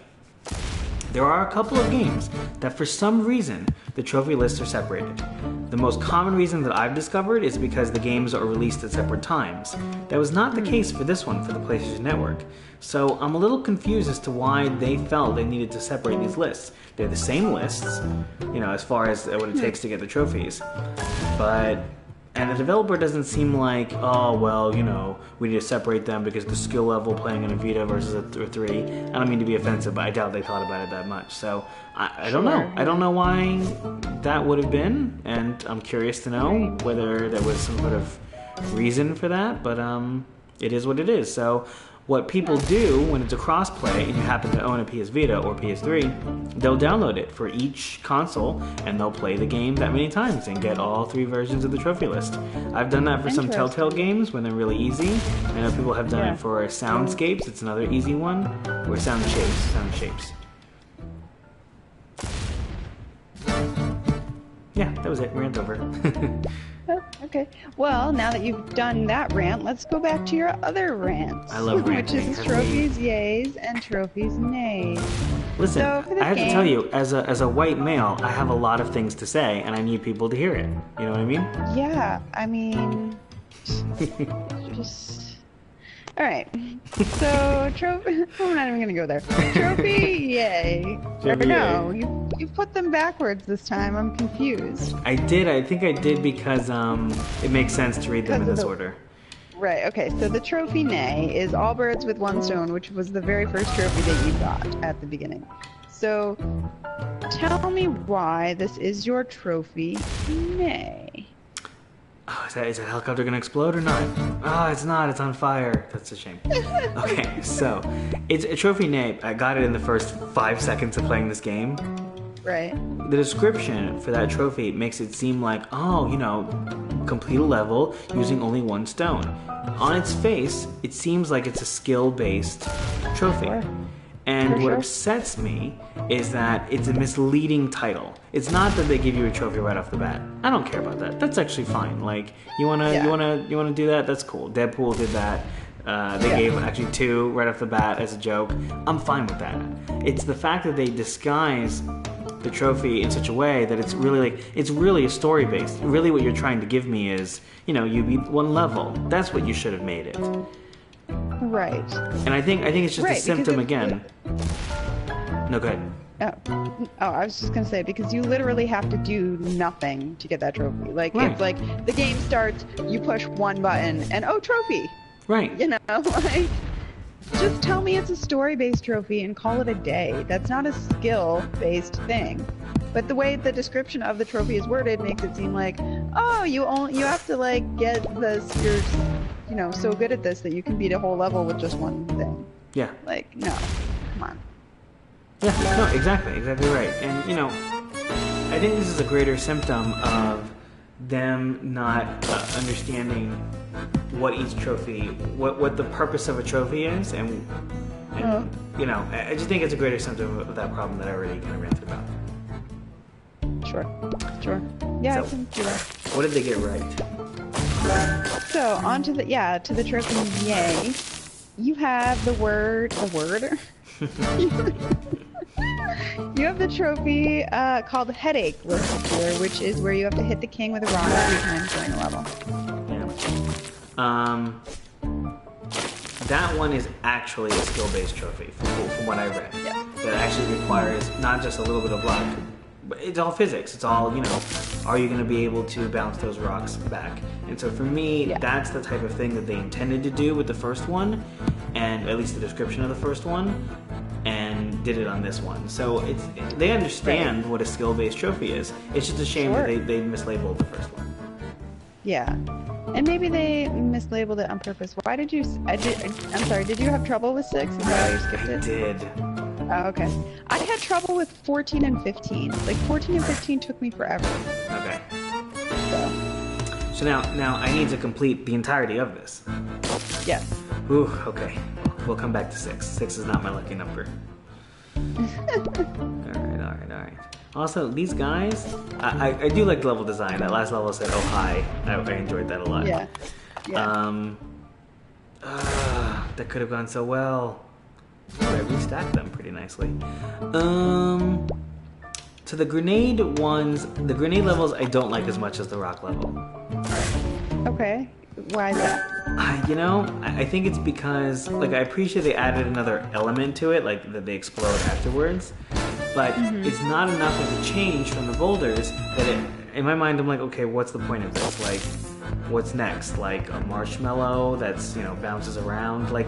Speaker 2: There are a couple of games that for some reason the trophy lists are separated. The most common reason that I've discovered is because the games are released at separate times. That was not the case for this one for the PlayStation Network. So I'm a little confused as to why they felt they needed to separate these lists. They're the same lists, as far as what it takes to get the trophies. And the developer doesn't seem like, we need to separate them because the skill level playing on a Vita versus a 3. I don't mean to be offensive, but I doubt they thought about it that much. So I don't know. I don't know why that would have been, and I'm curious to know whether there was some sort of reason for that, but it is what it is. So what people do when it's a cross-play and you happen to own a PS Vita or PS3, they'll download it for each console and they'll play the game that many times and get all 3 versions of the trophy list. I've done that for some Telltale games when they're really easy. I know people have done it for Soundscapes. It's another easy one. Or Sound Shapes. Yeah, that was it. Rant over.
Speaker 1: Oh, okay. Well, now that you've done that rant, let's go back to your other rant.
Speaker 2: I love ranting.
Speaker 1: Which is trophies yays and trophies nays.
Speaker 2: Listen,
Speaker 1: So for the
Speaker 2: I have to
Speaker 1: game-
Speaker 2: tell you, as a white male, I have a lot of things to say, and I need people to hear it. You know what I mean?
Speaker 1: Yeah, I mean, just... All right. So, trophy... I'm not even going to go there. Trophy yay.
Speaker 2: Trophy
Speaker 1: Or no, you put them backwards this time. I'm confused.
Speaker 2: I did. I think I did because it makes sense to read them in
Speaker 1: Because of
Speaker 2: this
Speaker 1: the-
Speaker 2: order.
Speaker 1: Right, okay, so the trophy nay is all birds with one stone, which was the very first trophy that you got at the beginning. So, tell me why this is your trophy nay.
Speaker 2: Oh, is that helicopter gonna explode or not? Oh, it's not. It's on fire. That's a shame. Okay, so it's a trophy name. I got it in the first 5 seconds of playing this game.
Speaker 1: Right.
Speaker 2: The description for that trophy makes it seem like, complete a level using only one stone. On its face, it seems like it's a skill-based trophy.
Speaker 1: Sure.
Speaker 2: And
Speaker 1: For
Speaker 2: what
Speaker 1: sure.
Speaker 2: upsets me is that it's a misleading title. It's not that they give you a trophy right off the bat. I don't care about that. That's actually fine. Like, you wanna do that? That's cool. Deadpool did that. They gave actually 2 right off the bat as a joke. I'm fine with that. It's the fact that they disguise the trophy in such a way that it's really a story based. Really, what you're trying to give me is, you beat one level. That's what you should have made it.
Speaker 1: Right.
Speaker 2: And I think it's just a
Speaker 1: Right,
Speaker 2: symptom
Speaker 1: because
Speaker 2: again. No, go ahead.
Speaker 1: Oh, I was just gonna say, because you literally have to do nothing to get that trophy. Like,
Speaker 2: Right.
Speaker 1: it's like, the game starts, you push one button, and trophy!
Speaker 2: Right.
Speaker 1: Like, just tell me it's a story-based trophy and call it a day. That's not a skill-based thing. But the way the description of the trophy is worded makes it seem like, you have to, like, get this, you're, so good at this that you can beat a whole level with just one thing.
Speaker 2: Yeah.
Speaker 1: Like, no. Come on.
Speaker 2: Yeah, no, exactly right. And, I think this is a greater symptom of them not understanding what each trophy, what the purpose of a trophy is, and I just think it's a greater symptom of that problem that I already kind of ranted about.
Speaker 1: Sure. Yeah,
Speaker 2: So-
Speaker 1: I can do that.
Speaker 2: What did they get right?
Speaker 1: So, on to the trophy yay. You have the word. You have the trophy called Headache listed here, which is where you have to hit the king with a rock 3 times during the level.
Speaker 2: Yeah. That one is actually a skill-based trophy, from what I read.
Speaker 1: Yeah.
Speaker 2: That actually requires not just a little bit of luck, it's all physics. It's all, are you going to be able to bounce those rocks back? And so for me, that's the type of thing that they intended to do with the first one, and at least the description of the first one, and did it on this one. So they understand what a skill-based trophy is. It's just a shame that they mislabeled the first one.
Speaker 1: Yeah. And maybe they mislabeled it on purpose. Why did you... I'm sorry, did you have trouble with 6? Is that why you skipped it?
Speaker 2: I did.
Speaker 1: Oh, okay. I had trouble with 14 and 15. Like, 14 and 15 took me forever.
Speaker 2: Okay.
Speaker 1: So
Speaker 2: now I need to complete the entirety of this.
Speaker 1: Yes.
Speaker 2: Ooh, okay. We'll come back to 6. 6 is not my lucky number. Alright. Also, these guys, I do like the level design. That last level said, oh, hi. I enjoyed that a lot.
Speaker 1: Yeah.
Speaker 2: That could have gone so well. I restacked them pretty nicely. So the grenade levels I don't like as much as the rock level.
Speaker 1: Okay. Why is that?
Speaker 2: I think it's because, like, I appreciate they added another element to it, like that they explode afterwards, but it's not enough of a change from the boulders that in my mind, I'm like, okay, what's the point of this? Like, what's next? Like a marshmallow that's, bounces around? Like,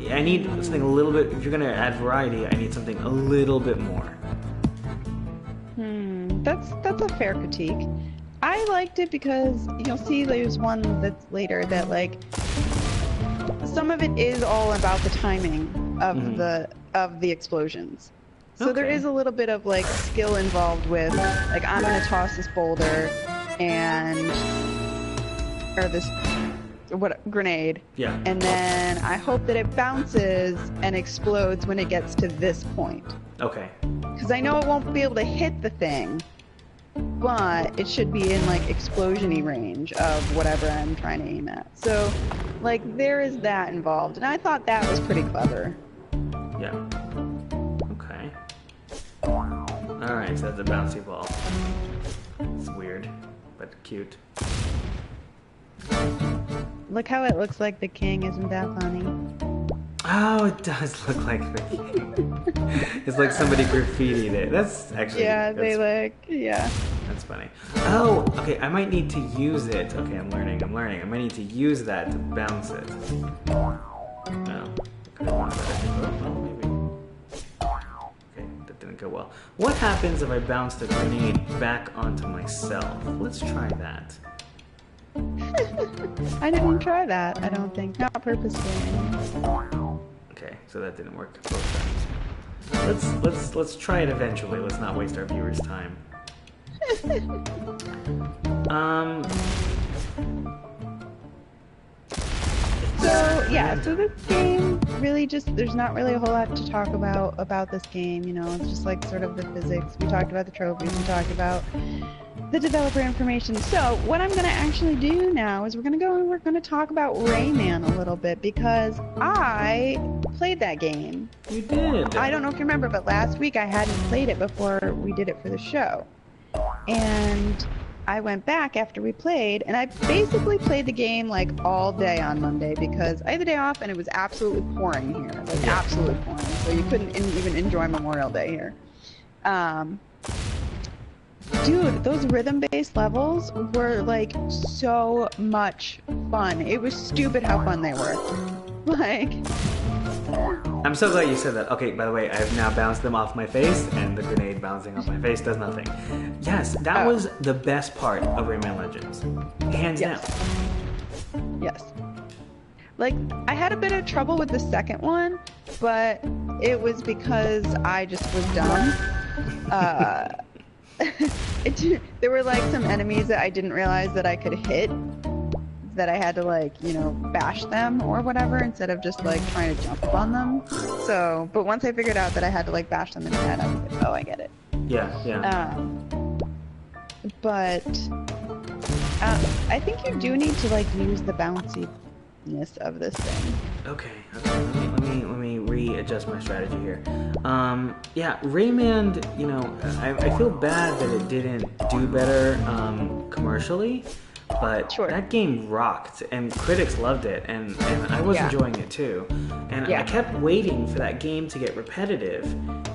Speaker 2: I need something a little bit, if you're going to add variety, I need something a little bit more.
Speaker 1: That's a fair critique. I liked it because you'll see there's one that's later that, like, some of it is all about the timing of the explosions. So there is a little bit of, like, skill involved with, like, I'm gonna toss this boulder or this grenade, and then I hope that it bounces and explodes when it gets to this point.
Speaker 2: Okay.
Speaker 1: Because I know it won't be able to hit the thing, but it should be in, like, explosion-y range of whatever I'm trying to aim at. So, like, there is that involved, and I thought that was pretty clever.
Speaker 2: Yeah. Okay. Alright, so that's a bouncy ball. It's weird, but cute.
Speaker 1: Look how it looks like the king, isn't that funny?
Speaker 2: Oh, it does look like the king. It's like somebody graffitied it. That's actually...
Speaker 1: Yeah,
Speaker 2: That's funny. Oh, okay, I might need to use it. Okay, I'm learning. I might need to use that to bounce it. No. Okay, well, maybe. Okay, that didn't go well. What happens if I bounce the grenade back onto myself? Let's try that.
Speaker 1: I didn't try that, I don't think. Not purposefully.
Speaker 2: Okay, so that didn't work both times. Let's try it eventually. Let's not waste our viewers' time. So this game really just, there's not really a whole lot to talk about this game, it's just like sort of the physics. We talked about the trophies, we talked about the developer information. So what I'm going to actually do now is we're going to talk about Rayman a little bit, because I played that game. You did?
Speaker 1: I don't know if you remember, but last week I hadn't played it before we did it for the show. And I went back after we played, and I basically played the game like all day on Monday because I had the day off and it was absolutely pouring here. Like absolutely pouring. So you couldn't even enjoy Memorial Day here. Dude, those rhythm-based levels were like so much fun. It was stupid how fun they were. Like...
Speaker 2: I'm so glad you said that. Okay, by the way, I have now bounced them off my face, and the grenade bouncing off my face does nothing. Yes, that was the best part of Rayman Legends. Hands down.
Speaker 1: Yes. Like, I had a bit of trouble with the second one, but it was because I just was dumb. There were like some enemies that I didn't realize that I could hit, that I had to, like, bash them or whatever instead of just like trying to jump on them. So, but once I figured out that I had to like bash them in the head, I was like, oh, I get it.
Speaker 2: Yeah.
Speaker 1: But I think you do need to like use the bounciness of this thing.
Speaker 2: Okay. Let me readjust my strategy here. Yeah, Rayman, I feel bad that it didn't do better commercially. But that game rocked, and critics loved it, and I was enjoying it too. And I kept waiting for that game to get repetitive,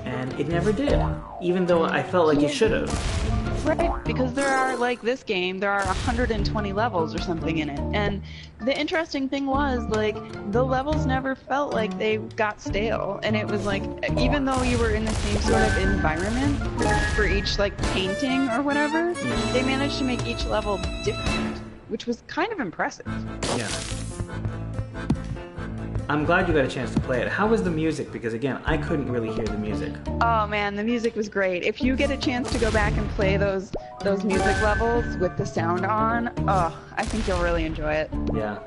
Speaker 2: and and it never did, even though I felt like it should have.
Speaker 1: Right, because there are, like this game, there are 120 levels or something in it. And the interesting thing was, like, the levels never felt like they got stale. And it was like, even though you were in the same sort of environment for each, like, painting or whatever, they managed to make each level different, which was kind of impressive.
Speaker 2: Yeah. I'm glad you got a chance to play it. How was the music? Because again, I couldn't really hear the music.
Speaker 1: Oh man, the music was great. If you get a chance to go back and play those music levels with the sound on, oh, I think you'll really enjoy it.
Speaker 2: Yeah.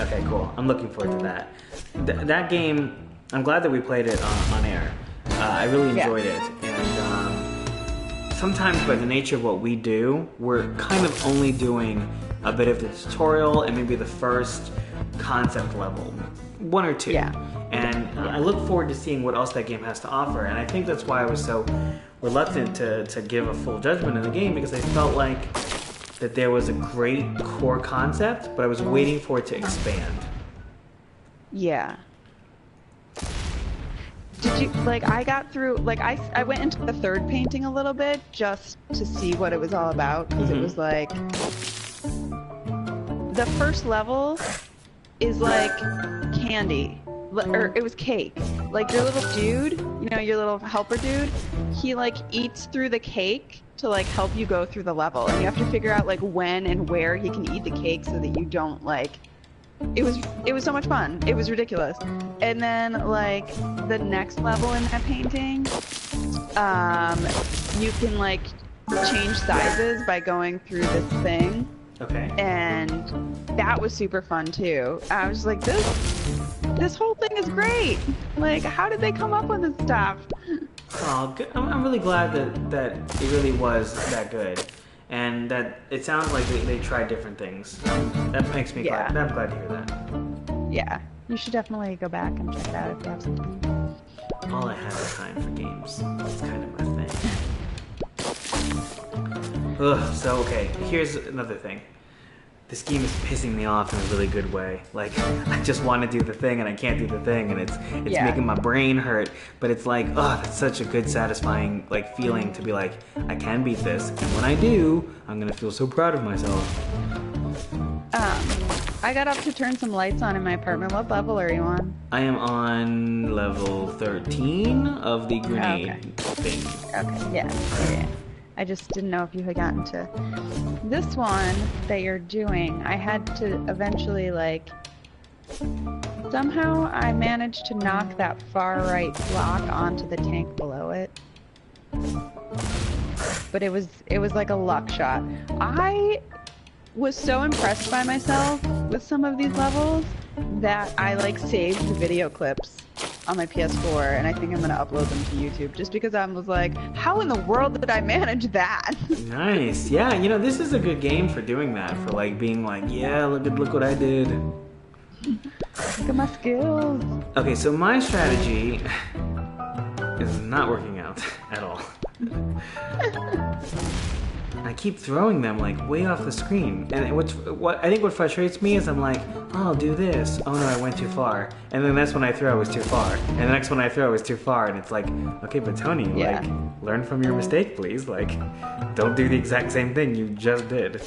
Speaker 2: Okay, cool. I'm looking forward to that. That game, I'm glad that we played it on air. I really enjoyed it. And sometimes by the nature of what we do, we're kind of only doing a bit of the tutorial and maybe the first concept level. One or two. Yeah. And I look forward to seeing what else that game has to offer. And I think that's why I was so reluctant to give a full judgment in the game, because I felt like that there was a great core concept, but I was waiting for it to expand.
Speaker 1: Yeah. Did you, like, I got through, like, I went into the third painting a little bit just to see what it was all about, because it was like, the first level is like candy, or it was cake. Like your little dude, you know, your little helper dude, he like eats through the cake to like help you go through the level, and you have to figure out like when and where he can eat the cake so that you don't like. It was so much fun. It was ridiculous. And then like the next level in that painting, you can like change sizes by going through this thing.
Speaker 2: Okay.
Speaker 1: And that was super fun too. I was like, this whole thing is great. Like, how did they come up with this stuff?
Speaker 2: Oh, good. I'm really glad that it really was that good, and that it sounds like they tried different things. That makes me glad. I'm glad to hear that.
Speaker 1: Yeah, you should definitely go back and check it out if you have some time.
Speaker 2: All I have is time for games. That's kind of my thing. Ugh, so okay, here's another thing. This game is pissing me off in a really good way. Like, I just want to do the thing and I can't do the thing, and it's making my brain hurt. But it's like, oh, that's such a good, satisfying like feeling to be like, I can beat this, and when I do, I'm gonna feel so proud of myself.
Speaker 1: I got up to turn some lights on in my apartment. What level are you on?
Speaker 2: I am on level 13 of the grenade thing.
Speaker 1: Okay, yeah. I just didn't know if you had gotten to this one that you're doing. I had to eventually, like, somehow I managed to knock that far right block onto the tank below it. But it was like a luck shot. I was so impressed by myself with some of these levels that I like saved the video clips on my PS4, and I think I'm gonna upload them to YouTube just because I was like, how in the world did I manage that?
Speaker 2: Nice. Yeah, you know, this is a good game for doing that, for like being like, yeah, look what I did.
Speaker 1: Look at my skills.
Speaker 2: Okay, so my strategy is not working out at all. I keep throwing them like way off the screen, and what I think what frustrates me is I'm like, oh, I'll do this. Oh no, I went too far, and then the next one I throw was too far, and the next one I throw is too far, and it's like, okay, but Tony, like, learn from your mistake, please. Like, don't do the exact same thing you just did.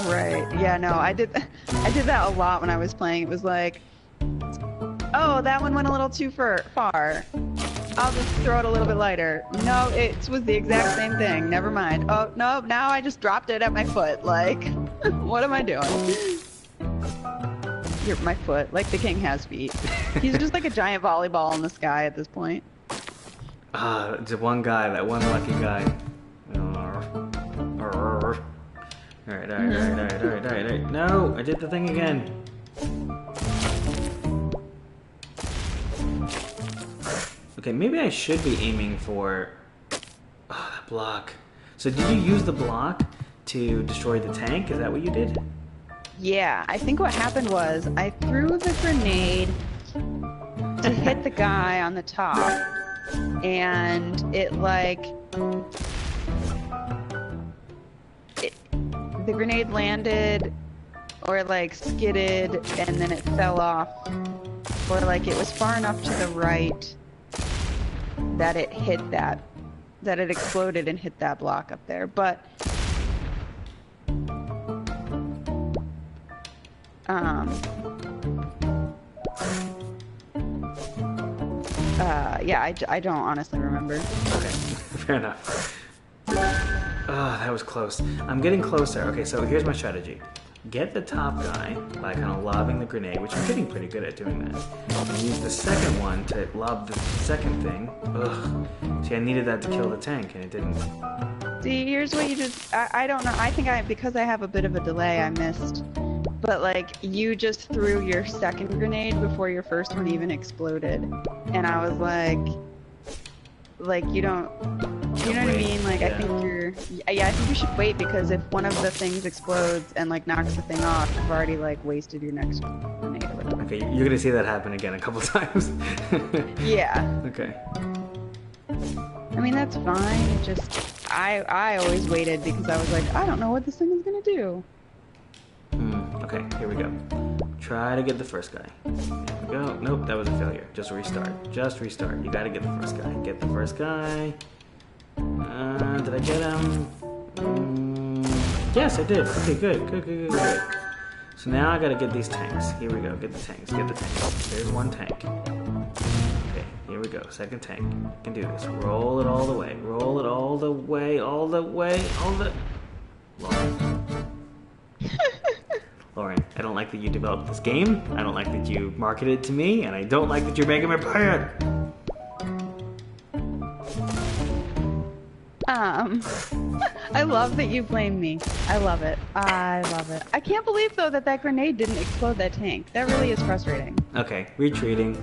Speaker 1: Right. Yeah. No, I did that a lot when I was playing. It was like, oh, that one went a little too far. I'll just throw it a little bit lighter. No, it was the exact same thing. Never mind. Oh, no, now I just dropped it at my foot. Like, what am I doing? You're my foot, like the king has feet. He's just like a giant volleyball in the sky at this point.
Speaker 2: Just one guy, that one lucky guy. Alright. No, I did the thing again. Okay, maybe I should be aiming for that block. So did you use the block to destroy the tank? Is that what you did?
Speaker 1: Yeah, I think what happened was I threw the grenade to hit the guy on the top, and it like the grenade landed or like skidded, and then it fell off, or like it was far enough to the right that it hit that it exploded and hit that block up there. But yeah, I don't honestly remember.
Speaker 2: Okay, fair enough. Oh, that was close. I'm getting closer. Okay, so here's my strategy. Get the top guy by kind of lobbing the grenade, which I'm getting pretty good at doing that. And use the second one to lob the second thing. Ugh. See, I needed that to kill the tank, and it didn't.
Speaker 1: See, here's what you just... I don't know. I think because I have a bit of a delay, I missed. But, like, you just threw your second grenade before your first one even exploded. And I was like, you don't... You know what I mean? Like, yeah. I think you're... Yeah, I think you should wait, because if one of the things explodes and, like, knocks the thing off, you've already, like, wasted your next grenade or whatever.
Speaker 2: Okay, you're gonna see that happen again a couple times.
Speaker 1: Yeah.
Speaker 2: Okay.
Speaker 1: I mean, that's fine. It just... I always waited because I was like, I don't know what this thing is gonna do.
Speaker 2: Okay, here we go. Try to get the first guy. Here we go. Nope, that was a failure. Just restart. Just restart. You gotta get the first guy. Get the first guy. Did I get him? Yes, I did. Okay, good. So now I gotta get these tanks. Here we go. Get the tanks. Get the tanks. There's one tank. Okay, here we go. Second tank. I can do this. Roll it all the way. Roll it all the way. All the way. All the... Lauren. Lauren, I don't like that you developed this game. I don't like that you marketed it to me. And I don't like that you're making me play it.
Speaker 1: I love that you blame me. I love it. I love it. I can't believe, though, that grenade didn't explode that tank. That really is frustrating.
Speaker 2: Okay, retreating.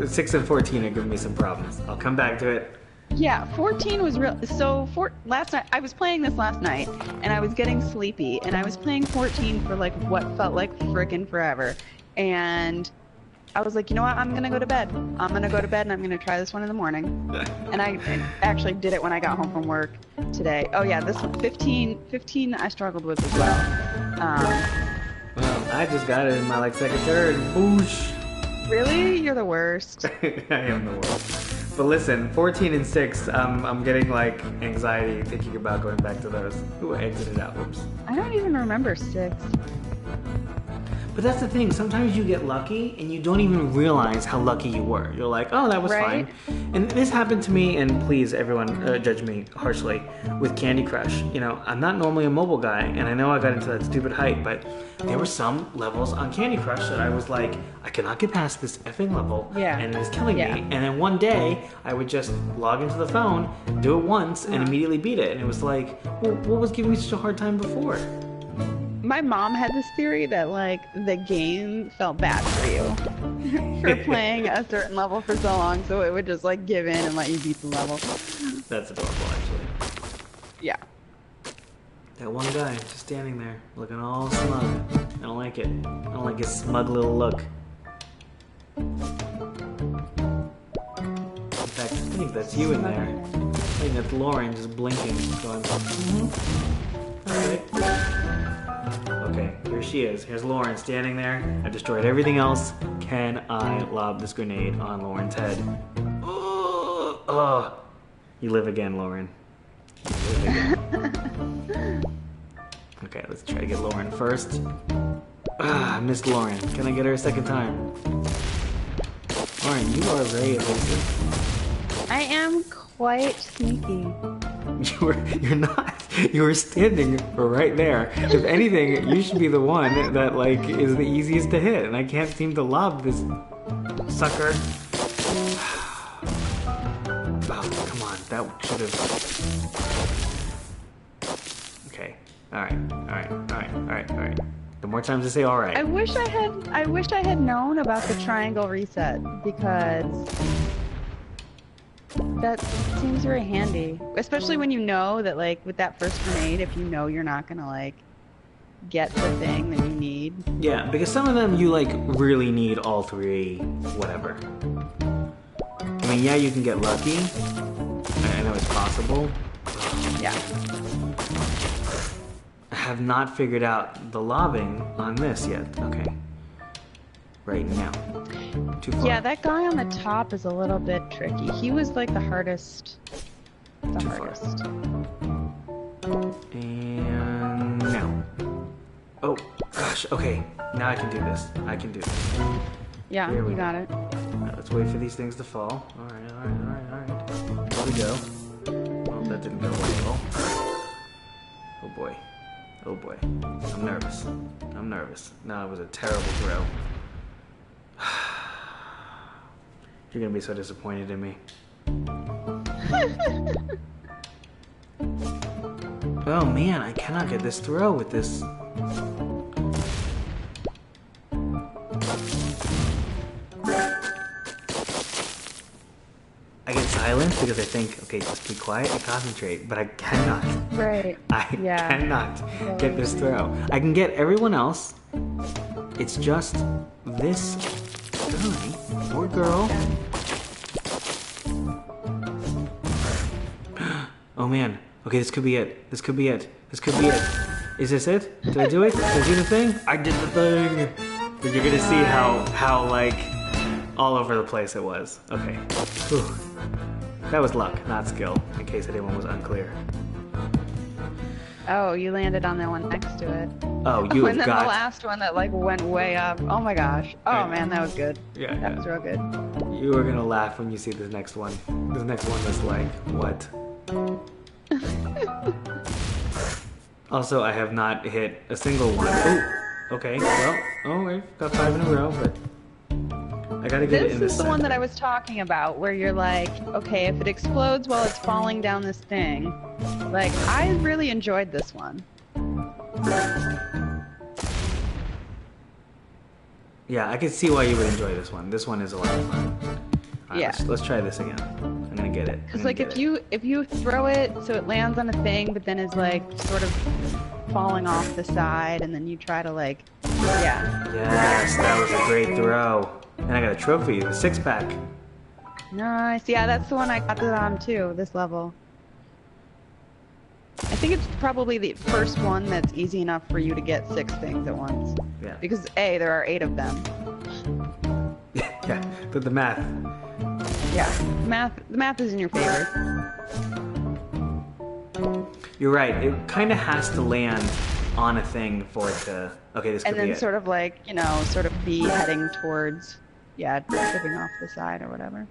Speaker 2: 6 and 14 are giving me some problems. I'll come back to it.
Speaker 1: Yeah, 14 was real. So, last night, I was playing this last night, and I was getting sleepy, and I was playing 14 for, like, what felt like frickin' forever. And I was like, you know what, I'm gonna go to bed. I'm gonna go to bed, and I'm gonna try this one in the morning. And I actually did it when I got home from work today. Oh yeah, this one, 15 I struggled with as well.
Speaker 2: Well, I just got it in my, like, second turn. Boosh!
Speaker 1: Really? You're the worst.
Speaker 2: I am the worst. But listen, 14 and 6, I'm getting, like, anxiety thinking about going back to those. Ooh, I exited out. Whoops.
Speaker 1: I don't even remember 6.
Speaker 2: But that's the thing, sometimes you get lucky and you don't even realize how lucky you were. You're like, oh, that was fine. And this happened to me, and please, everyone, judge me harshly, with Candy Crush. You know, I'm not normally a mobile guy, and I know I got into that stupid height, but there were some levels on Candy Crush that I was like, I cannot get past this effing level, and it is killing me. And then one day, I would just log into the phone, do it once, and immediately beat it. And it was like, well, what was giving me such a hard time before?
Speaker 1: My mom had this theory that, like, the game felt bad for you for playing a certain level for so long, so it would just, like, give in and let you beat the level.
Speaker 2: That's adorable, actually.
Speaker 1: Yeah.
Speaker 2: That one guy just standing there, looking all smug. I don't like it. I don't like his smug little look. In fact, I think that's you in there. I think that's Lauren just blinking, going, Okay, here she is. Here's Lauren standing there. I've destroyed everything else. Can I lob this grenade on Lauren's head? Oh, you live again, Lauren. You live again. Okay, let's try to get Lauren first. I missed Lauren. Can I get her a second time? Lauren, you are very elusive.
Speaker 1: I am quite sneaky.
Speaker 2: You're not. You were standing right there. If anything, you should be the one that, like, is the easiest to hit, and I can't seem to lob this sucker. Oh, come on, that should have. Okay. All right. The more times I say all right.
Speaker 1: I wish I had known about the triangle reset, because that seems very handy, especially when you know that, like, with that first grenade, if you know you're not gonna, like, get the thing that you need.
Speaker 2: Yeah, because some of them you, like, really need all three, whatever. I mean, yeah, you can get lucky. I know it's possible.
Speaker 1: Yeah.
Speaker 2: I have not figured out the lobbing on this yet. Okay. right now. Too far.
Speaker 1: Yeah, that guy on the top is a little bit tricky. He was like the hardest.
Speaker 2: Too far. And now. Oh, gosh. Okay. Now I can do this. I can do this.
Speaker 1: Yeah,
Speaker 2: Here we
Speaker 1: you
Speaker 2: go.
Speaker 1: got it.
Speaker 2: Right, let's wait for these things to fall. Alright. Here we go. Well, that didn't go well. Oh boy. Oh boy. I'm nervous. No, it was a terrible throw. You're gonna be so disappointed in me. Oh man, I cannot get this throw with this. I get silent because I think, okay, just be quiet and concentrate, but I cannot.
Speaker 1: Right.
Speaker 2: I cannot get this throw. I can get everyone else. It's just this guy or girl. Oh man. Okay, this could be it. This could be it. Is this it? Did I do it? Did I do the thing? I did the thing. But you're gonna see how like all over the place it was. Okay. Whew. That was luck, not skill, in case anyone was unclear.
Speaker 1: Oh, you landed on the one next to it.
Speaker 2: Oh, you have
Speaker 1: And then
Speaker 2: got...
Speaker 1: the last one that like went way up. Oh my gosh. Oh man, that was good.
Speaker 2: Yeah,
Speaker 1: That was real good.
Speaker 2: You are gonna laugh when you see this next one. This next one is like, what? Also, I have not hit a single one. Oh, okay. Well, oh, we've got 5 in a row, but I gotta get it in the
Speaker 1: This is the one
Speaker 2: center.
Speaker 1: that I was talking about, where you're like, okay, if it explodes while it's falling down this thing, like, I really enjoyed this one.
Speaker 2: Yeah, I can see why you would enjoy this one. This one is a lot of fun. All right,
Speaker 1: Yeah.
Speaker 2: let's try this again. I'm gonna get it.
Speaker 1: Because like if you throw it so it lands on a thing, but then is like sort of falling off the side, and then you try to like, yeah.
Speaker 2: Yes, that was a great throw. And I got a trophy, the 6-pack.
Speaker 1: Nice. Yeah, that's the one I got it on too, this level. I think it's probably the first one that's easy enough for you to get 6 things at once.
Speaker 2: Yeah.
Speaker 1: Because A, there are 8 of them.
Speaker 2: Yeah, but the math.
Speaker 1: Yeah, the math is in your favor.
Speaker 2: You're right. It kind of has to land on a thing for it to. Okay, this could
Speaker 1: And
Speaker 2: be
Speaker 1: then
Speaker 2: it.
Speaker 1: sort of like, you know, sort of be heading towards, yeah, tripping off the side or whatever.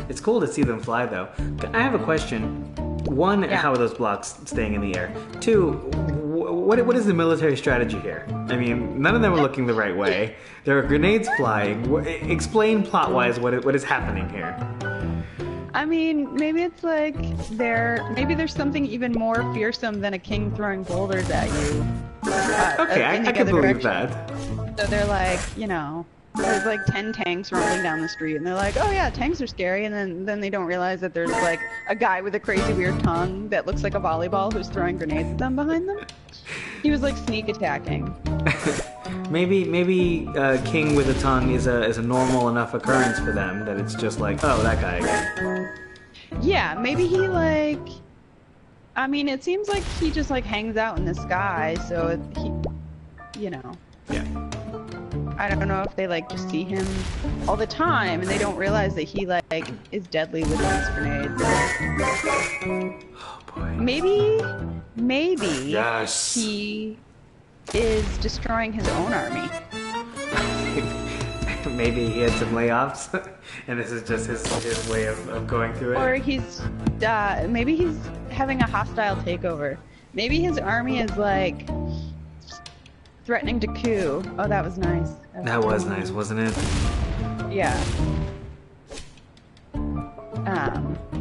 Speaker 2: It's cool to see them fly, though. I have a question. One,
Speaker 1: Yeah.
Speaker 2: how are those blocks staying in the air? Two, what is the military strategy here? I mean, none of them are looking the right way. There are grenades flying. Explain plot-wise what is happening here.
Speaker 1: I mean, maybe it's like maybe there's something even more fearsome than a king throwing boulders at you.
Speaker 2: Okay,
Speaker 1: in
Speaker 2: I
Speaker 1: the
Speaker 2: can
Speaker 1: other
Speaker 2: believe
Speaker 1: direction.
Speaker 2: that.
Speaker 1: So they're like, you know, there's like 10 tanks rolling down the street, and they're like, oh yeah, tanks are scary, and then they don't realize that there's like a guy with a crazy weird tongue that looks like a volleyball who's throwing grenades at them behind them. He was like sneak attacking.
Speaker 2: Maybe king with a tongue is a normal enough occurrence for them that it's just like, oh, that guy again.
Speaker 1: Yeah, maybe he like, I mean, it seems like he just like hangs out in the sky, so he, you know.
Speaker 2: Yeah.
Speaker 1: I don't know if they like just see him all the time and they don't realize that he like is deadly with these grenades.
Speaker 2: Oh boy.
Speaker 1: Maybe
Speaker 2: Yes.
Speaker 1: he is destroying his own army.
Speaker 2: Maybe he had some layoffs, and this is just his way of going through it.
Speaker 1: Or maybe he's having a hostile takeover. Maybe his army is like threatening to coup. Oh, that was nice.
Speaker 2: That was nice, wasn't it?
Speaker 1: Yeah.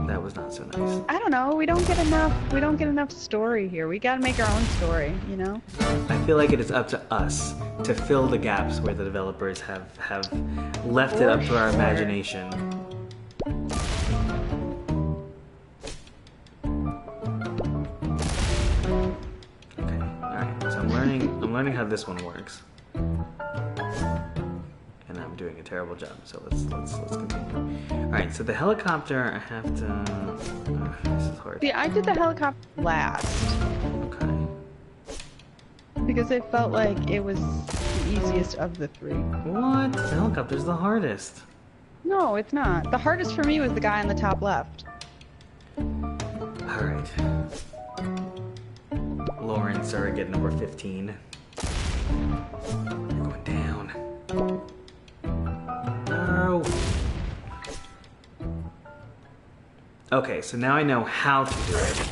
Speaker 2: That was not so nice.
Speaker 1: I don't know. We don't get enough story here. We gotta make our own story, you know?
Speaker 2: I feel like it is up to us to fill the gaps where the developers have left it up to our imagination. Okay, alright, so I'm learning how this one works. And I'm doing a terrible job, so let's continue. Alright, so the helicopter, I have to... this is hard.
Speaker 1: See, I did the helicopter last
Speaker 2: Okay.
Speaker 1: because I felt like it was the easiest of the three.
Speaker 2: What? The helicopter's the hardest.
Speaker 1: No, it's not. The hardest for me was the guy on the top left.
Speaker 2: Alright. Lauren, surrogate number 15. You're going down. No. Okay, so now I know how to do it.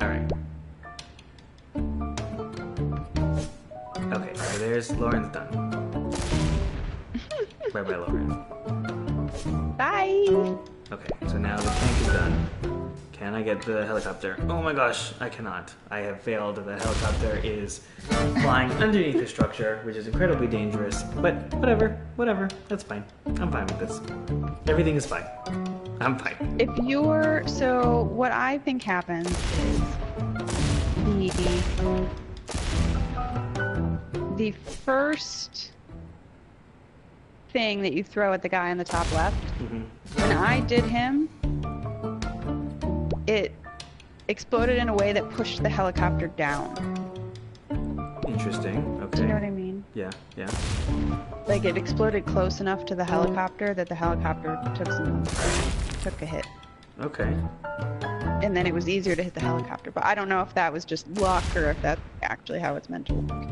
Speaker 2: Alright. Okay, so there's Lauren's done. Bye-bye, Lauren.
Speaker 1: Bye!
Speaker 2: Okay, so now the tank is done. Can I get the helicopter? Oh my gosh, I cannot. I have failed. The helicopter is flying underneath the structure, which is incredibly dangerous. But whatever, that's fine. I'm fine with this. Everything is fine. I'm fine.
Speaker 1: If you're... So, what I think happens is the first thing that you throw at the guy on the top left, when I did him, it exploded in a way that pushed the helicopter down.
Speaker 2: Interesting. Okay.
Speaker 1: Do you know what I mean?
Speaker 2: Yeah, yeah.
Speaker 1: Like it exploded close enough to the helicopter that the helicopter took a hit.
Speaker 2: Okay.
Speaker 1: And then it was easier to hit the helicopter. But I don't know if that was just luck or if that's actually how it's meant to work.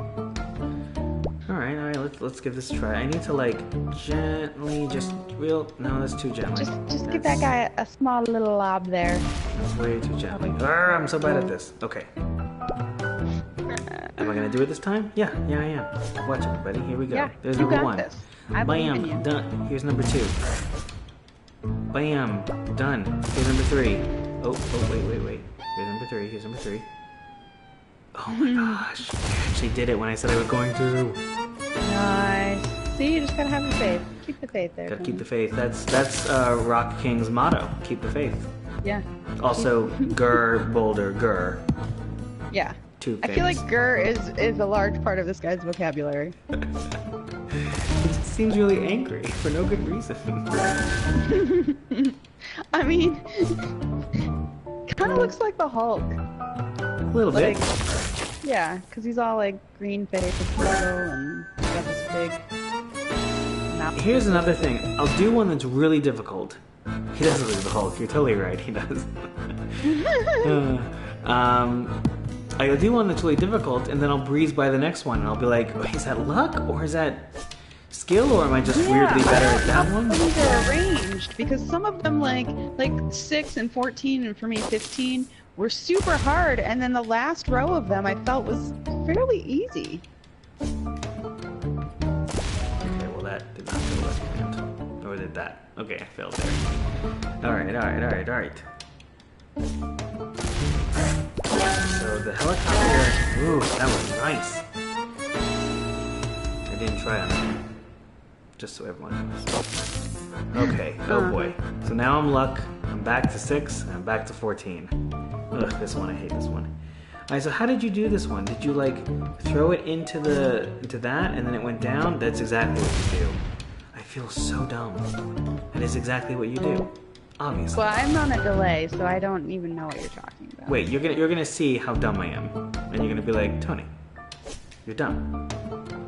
Speaker 2: All right. Let's give this a try. I need to like gently no, that's too gently.
Speaker 1: Just give that guy a small little lob there.
Speaker 2: That's way too gently. I'm so bad at this. Okay. Am I gonna do it this time? Yeah, I am. Watch everybody. Here we go.
Speaker 1: Yeah,
Speaker 2: There's
Speaker 1: you
Speaker 2: number
Speaker 1: got
Speaker 2: 1.
Speaker 1: this. I believe in you.
Speaker 2: Bam, done. Here's number 2. Bam, done. Here's number 3. Oh, wait. Here's number 3. Oh my gosh. I actually did it when I said I was going to.
Speaker 1: Nice. See, you just gotta have the faith. Keep the faith there.
Speaker 2: Gotta keep the faith. That's Rock King's motto. Keep the faith.
Speaker 1: Yeah.
Speaker 2: Also, Boulder, Gur.
Speaker 1: Yeah.
Speaker 2: Two things.
Speaker 1: I feel like "gur" is a large part of this guy's vocabulary.
Speaker 2: He just seems really angry for no good reason.
Speaker 1: I mean, kind of looks like the Hulk.
Speaker 2: A little bit.
Speaker 1: Yeah, because he's all like green face with purple and got this big mouth.
Speaker 2: Here's another thing. I'll do one that's really difficult. He does look like the Hulk. You're totally right. He does. I'll do one that's really difficult, and then I'll breeze by the next one, and I'll be like, oh, is that luck, or is that skill, or am I just weirdly better at that one?
Speaker 1: These are arranged, because some of them, like 6 and 14, and for me 15, were super hard, and then the last row of them I felt was fairly easy.
Speaker 2: Okay, well that did not go as planned. Or did that? Okay, I failed there. Alright. So the helicopter, ooh, that was nice. I didn't try on that. Just so everyone knows. Okay, oh boy. So now I'm luck, I'm back to 6, and I'm back to 14. Ugh, this one, I hate this one. Alright, so how did you do this one? Did you like throw it into that and then it went down? That's exactly what you do. I feel so dumb. That is exactly what you do. Obviously.
Speaker 1: Well, I'm on a delay, so I don't even know what you're talking about.
Speaker 2: Wait, you're gonna see how dumb I am, and you're gonna be like, Tony, you're dumb.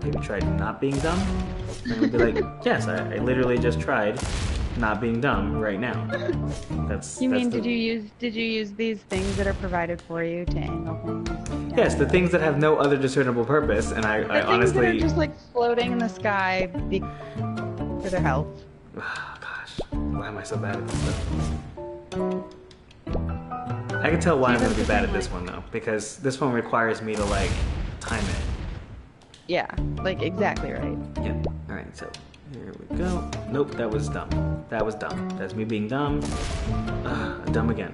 Speaker 2: Have you tried not being dumb? And I'm gonna be like, yes, I literally just tried not being dumb right now.
Speaker 1: Did you use these things that are provided for you to angle things?
Speaker 2: Yes, the things that have no other discernible purpose, and I honestly.
Speaker 1: Things that are just like floating in the sky for their health.
Speaker 2: Oh, gosh, why am I so bad at this stuff? I can tell why I'm gonna be bad at this one though, because this one requires me to like time it.
Speaker 1: Yeah, like exactly right.
Speaker 2: Yep. All right, so here we go. Nope, that was dumb. That was dumb. That's me being dumb. Dumb again.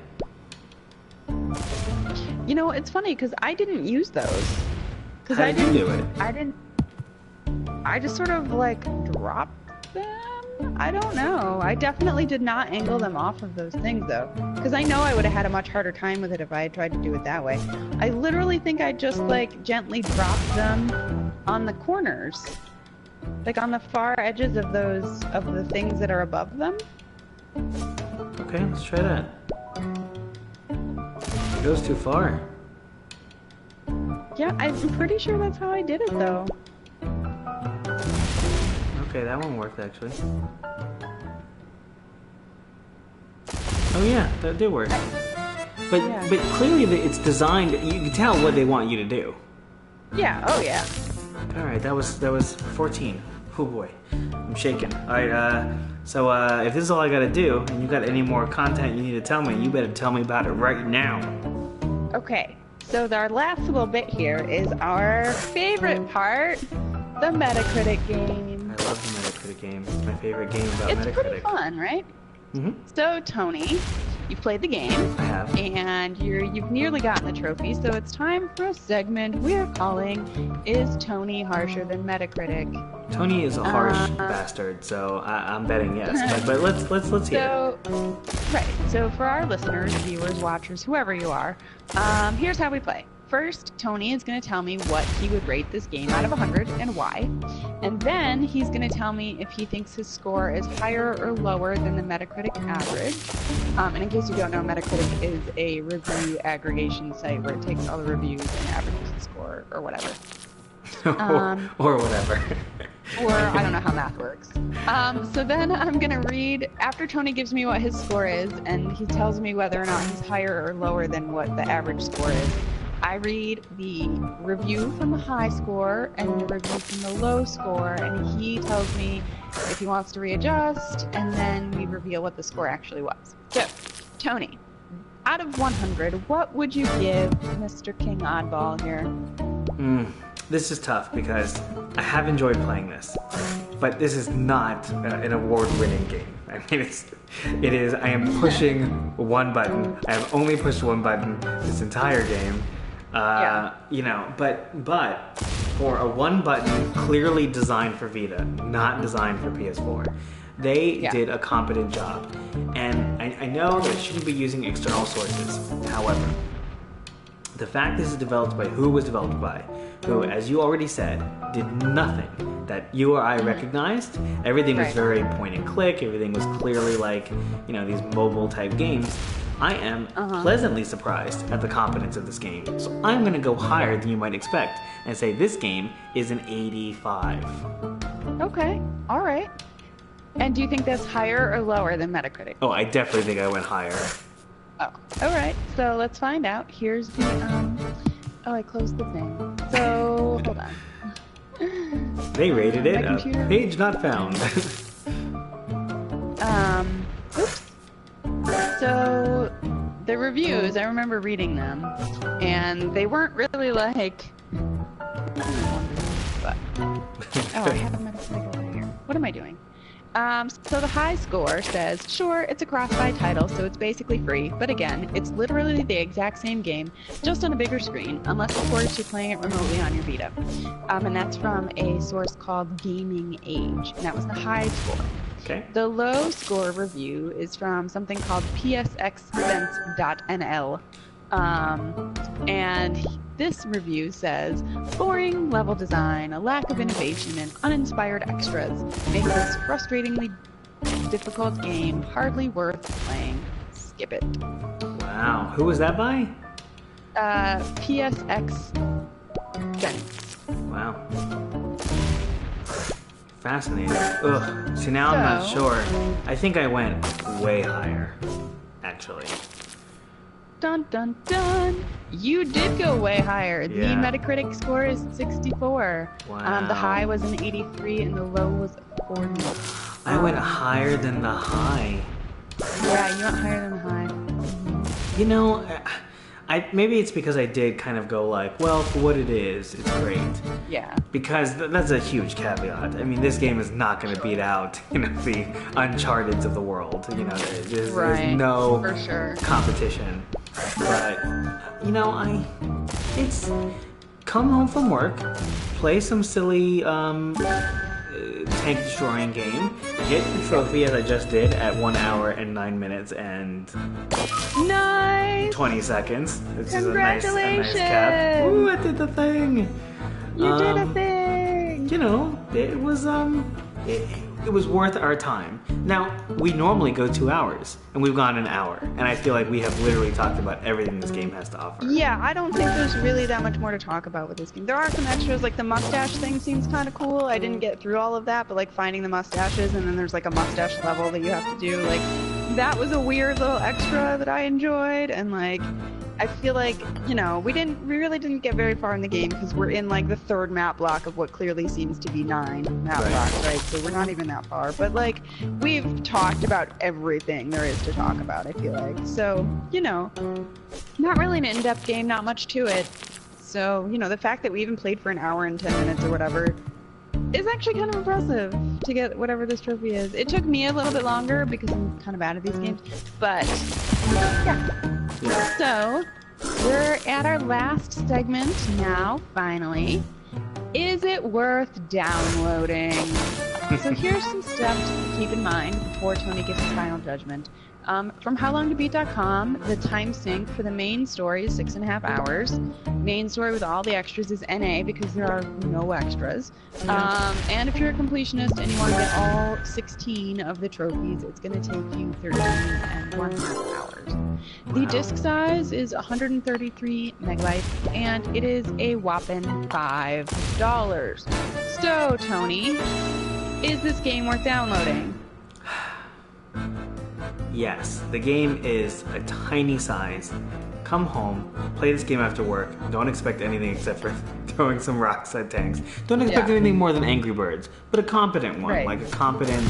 Speaker 1: You know, it's funny because I didn't use those.
Speaker 2: How did you do it?
Speaker 1: I just sort of like dropped them. I don't know. I definitely did not angle them off of those things though, because I know I would have had a much harder time with it if I had tried to do it that way. I literally think I just like gently dropped them on the corners, like on the far edges of the things that are above them.
Speaker 2: Okay, let's try that. It goes too far.
Speaker 1: Yeah, I'm pretty sure that's how I did it, though.
Speaker 2: Okay, that one worked actually. Oh yeah, that did work. But
Speaker 1: Yeah.
Speaker 2: but clearly it's designed. You can tell what they want you to do.
Speaker 1: Yeah, oh yeah.
Speaker 2: All right, that was 14. Oh boy, I'm shaking. All right, so if this is all I gotta do, and you got any more content you need to tell me, you better tell me about it right now.
Speaker 1: Okay, so our last little bit here is our favorite part, the Metacritic game.
Speaker 2: I love the Metacritic game. It's my favorite game about
Speaker 1: It's
Speaker 2: Metacritic.
Speaker 1: pretty fun, right?
Speaker 2: Mm-hmm.
Speaker 1: So, Tony, you've played the game,
Speaker 2: I have.
Speaker 1: and you've nearly gotten the trophy, so it's time for a segment we're calling Is Tony Harsher Than Metacritic?
Speaker 2: Tony is a harsh bastard, so I'm betting yes. But let's hear it.
Speaker 1: So, right, so for our listeners, viewers, watchers, whoever you are, here's how we play. First, Tony is going to tell me what he would rate this game out of 100 and why. And then he's going to tell me if he thinks his score is higher or lower than the Metacritic average. And in case you don't know, Metacritic is a review aggregation site where it takes all the reviews and averages the score or whatever.
Speaker 2: Or whatever.
Speaker 1: Or I don't know how math works. So then I'm going to read, after Tony gives me what his score is, and he tells me whether or not he's higher or lower than what the average score is, I read the review from the high score and the review from the low score, and he tells me if he wants to readjust, and then we reveal what the score actually was. So, Tony, out of 100, what would you give Mr. King Oddball here?
Speaker 2: This is tough because I have enjoyed playing this, but this is not an award-winning game. I mean, it is. I am pushing one button. I have only pushed one button this entire game. You know, but for a one button clearly designed for Vita, not designed for PS4, they did a competent job. And I know that it shouldn't be using external sources. However, the fact this is developed by who was developed by, who, as you already said, did nothing that you or I recognized. Everything was very point and click. Everything was clearly like, you know, these mobile type games. I am pleasantly surprised at the competence of this game. So I'm going to go higher than you might expect and say this game is an 85.
Speaker 1: Okay, all right. And do you think that's higher or lower than Metacritic?
Speaker 2: Oh, I definitely think I went higher.
Speaker 1: Oh, all right. So let's find out. Here's the, oh, I closed the thing. So, hold on.
Speaker 2: They rated it a page not found.
Speaker 1: Oops. So, the reviews, I remember reading them, and they weren't really like, but, oh, I have a Metacritic over here. What am I doing? So the high score says, sure, it's a cross-buy title, so it's basically free, but again, it's literally the exact same game, just on a bigger screen, unless of course you're playing it remotely on your Vita. And that's from a source called Gaming Age, and that was the high score.
Speaker 2: Okay.
Speaker 1: The low score review is from something called psxsense.nl. And this review says, boring level design, a lack of innovation, and uninspired extras make this frustratingly difficult game hardly worth playing. Skip it.
Speaker 2: Wow. Who was that by?
Speaker 1: PSX Sense.
Speaker 2: Wow. Fascinating. Ugh. See, now I'm not sure. I think I went way higher, actually.
Speaker 1: Dun dun dun! You did go way higher.
Speaker 2: Yeah.
Speaker 1: The Metacritic score is 64.
Speaker 2: Wow.
Speaker 1: The high was an 83 and the low was a 40.
Speaker 2: I went higher than the high.
Speaker 1: Yeah, you went higher than the high.
Speaker 2: You know, maybe it's because I did kind of go like, well, for what it is, it's great.
Speaker 1: Yeah.
Speaker 2: Because that's a huge caveat. I mean, this game is not going to beat out, you know, the Uncharted's of the world. You know, there's no
Speaker 1: for sure.
Speaker 2: competition. But, you know, it's come home from work, play some silly tank destroying game, get the trophy as I just did at 1 hour and 9 minutes and
Speaker 1: Nice!
Speaker 2: 20 seconds. This
Speaker 1: Congratulations!
Speaker 2: is a nice cap. Ooh, I did the thing.
Speaker 1: You did a thing!
Speaker 2: You know, it was it was worth our time. Now, we normally go 2 hours, and we've gone an hour, and I feel like we have literally talked about everything this game has to offer.
Speaker 1: Yeah, I don't think there's really that much more to talk about with this game. There are some extras, like the mustache thing seems kind of cool. I didn't get through all of that, but like finding the mustaches, and then there's like a mustache level that you have to do. Like, that was a weird little extra that I enjoyed, and like, I feel like, you know, we really didn't get very far in the game because we're in like the third map block of what clearly seems to be 9 map blocks, right? So we're not even that far. But like, we've talked about everything there is to talk about, I feel like. So, you know, not really an in-depth game, not much to it. So, you know, the fact that we even played for an hour and 10 minutes or whatever is actually kind of impressive to get whatever this trophy is. It took me a little bit longer because I'm kind of bad at these games, but yeah. So, we're at our last segment now, finally. Is it worth downloading? So here's some steps to keep in mind before Tony gives his final judgment. From HowLongToBeat.com, the time sync for the main story is 6.5 hours. Main story with all the extras is NA because there are no extras. And if you're a completionist and you want to get all 16 of the trophies, it's going to take you 13.5 hours. The disc size is 133 megabytes, and it is a whopping $5. So, Tony, is this game worth downloading?
Speaker 2: Yes, the game is a tiny size. Come home, play this game after work. Don't expect anything except for throwing some rocks at tanks. Don't expect anything more than Angry Birds, but a competent one, like a competent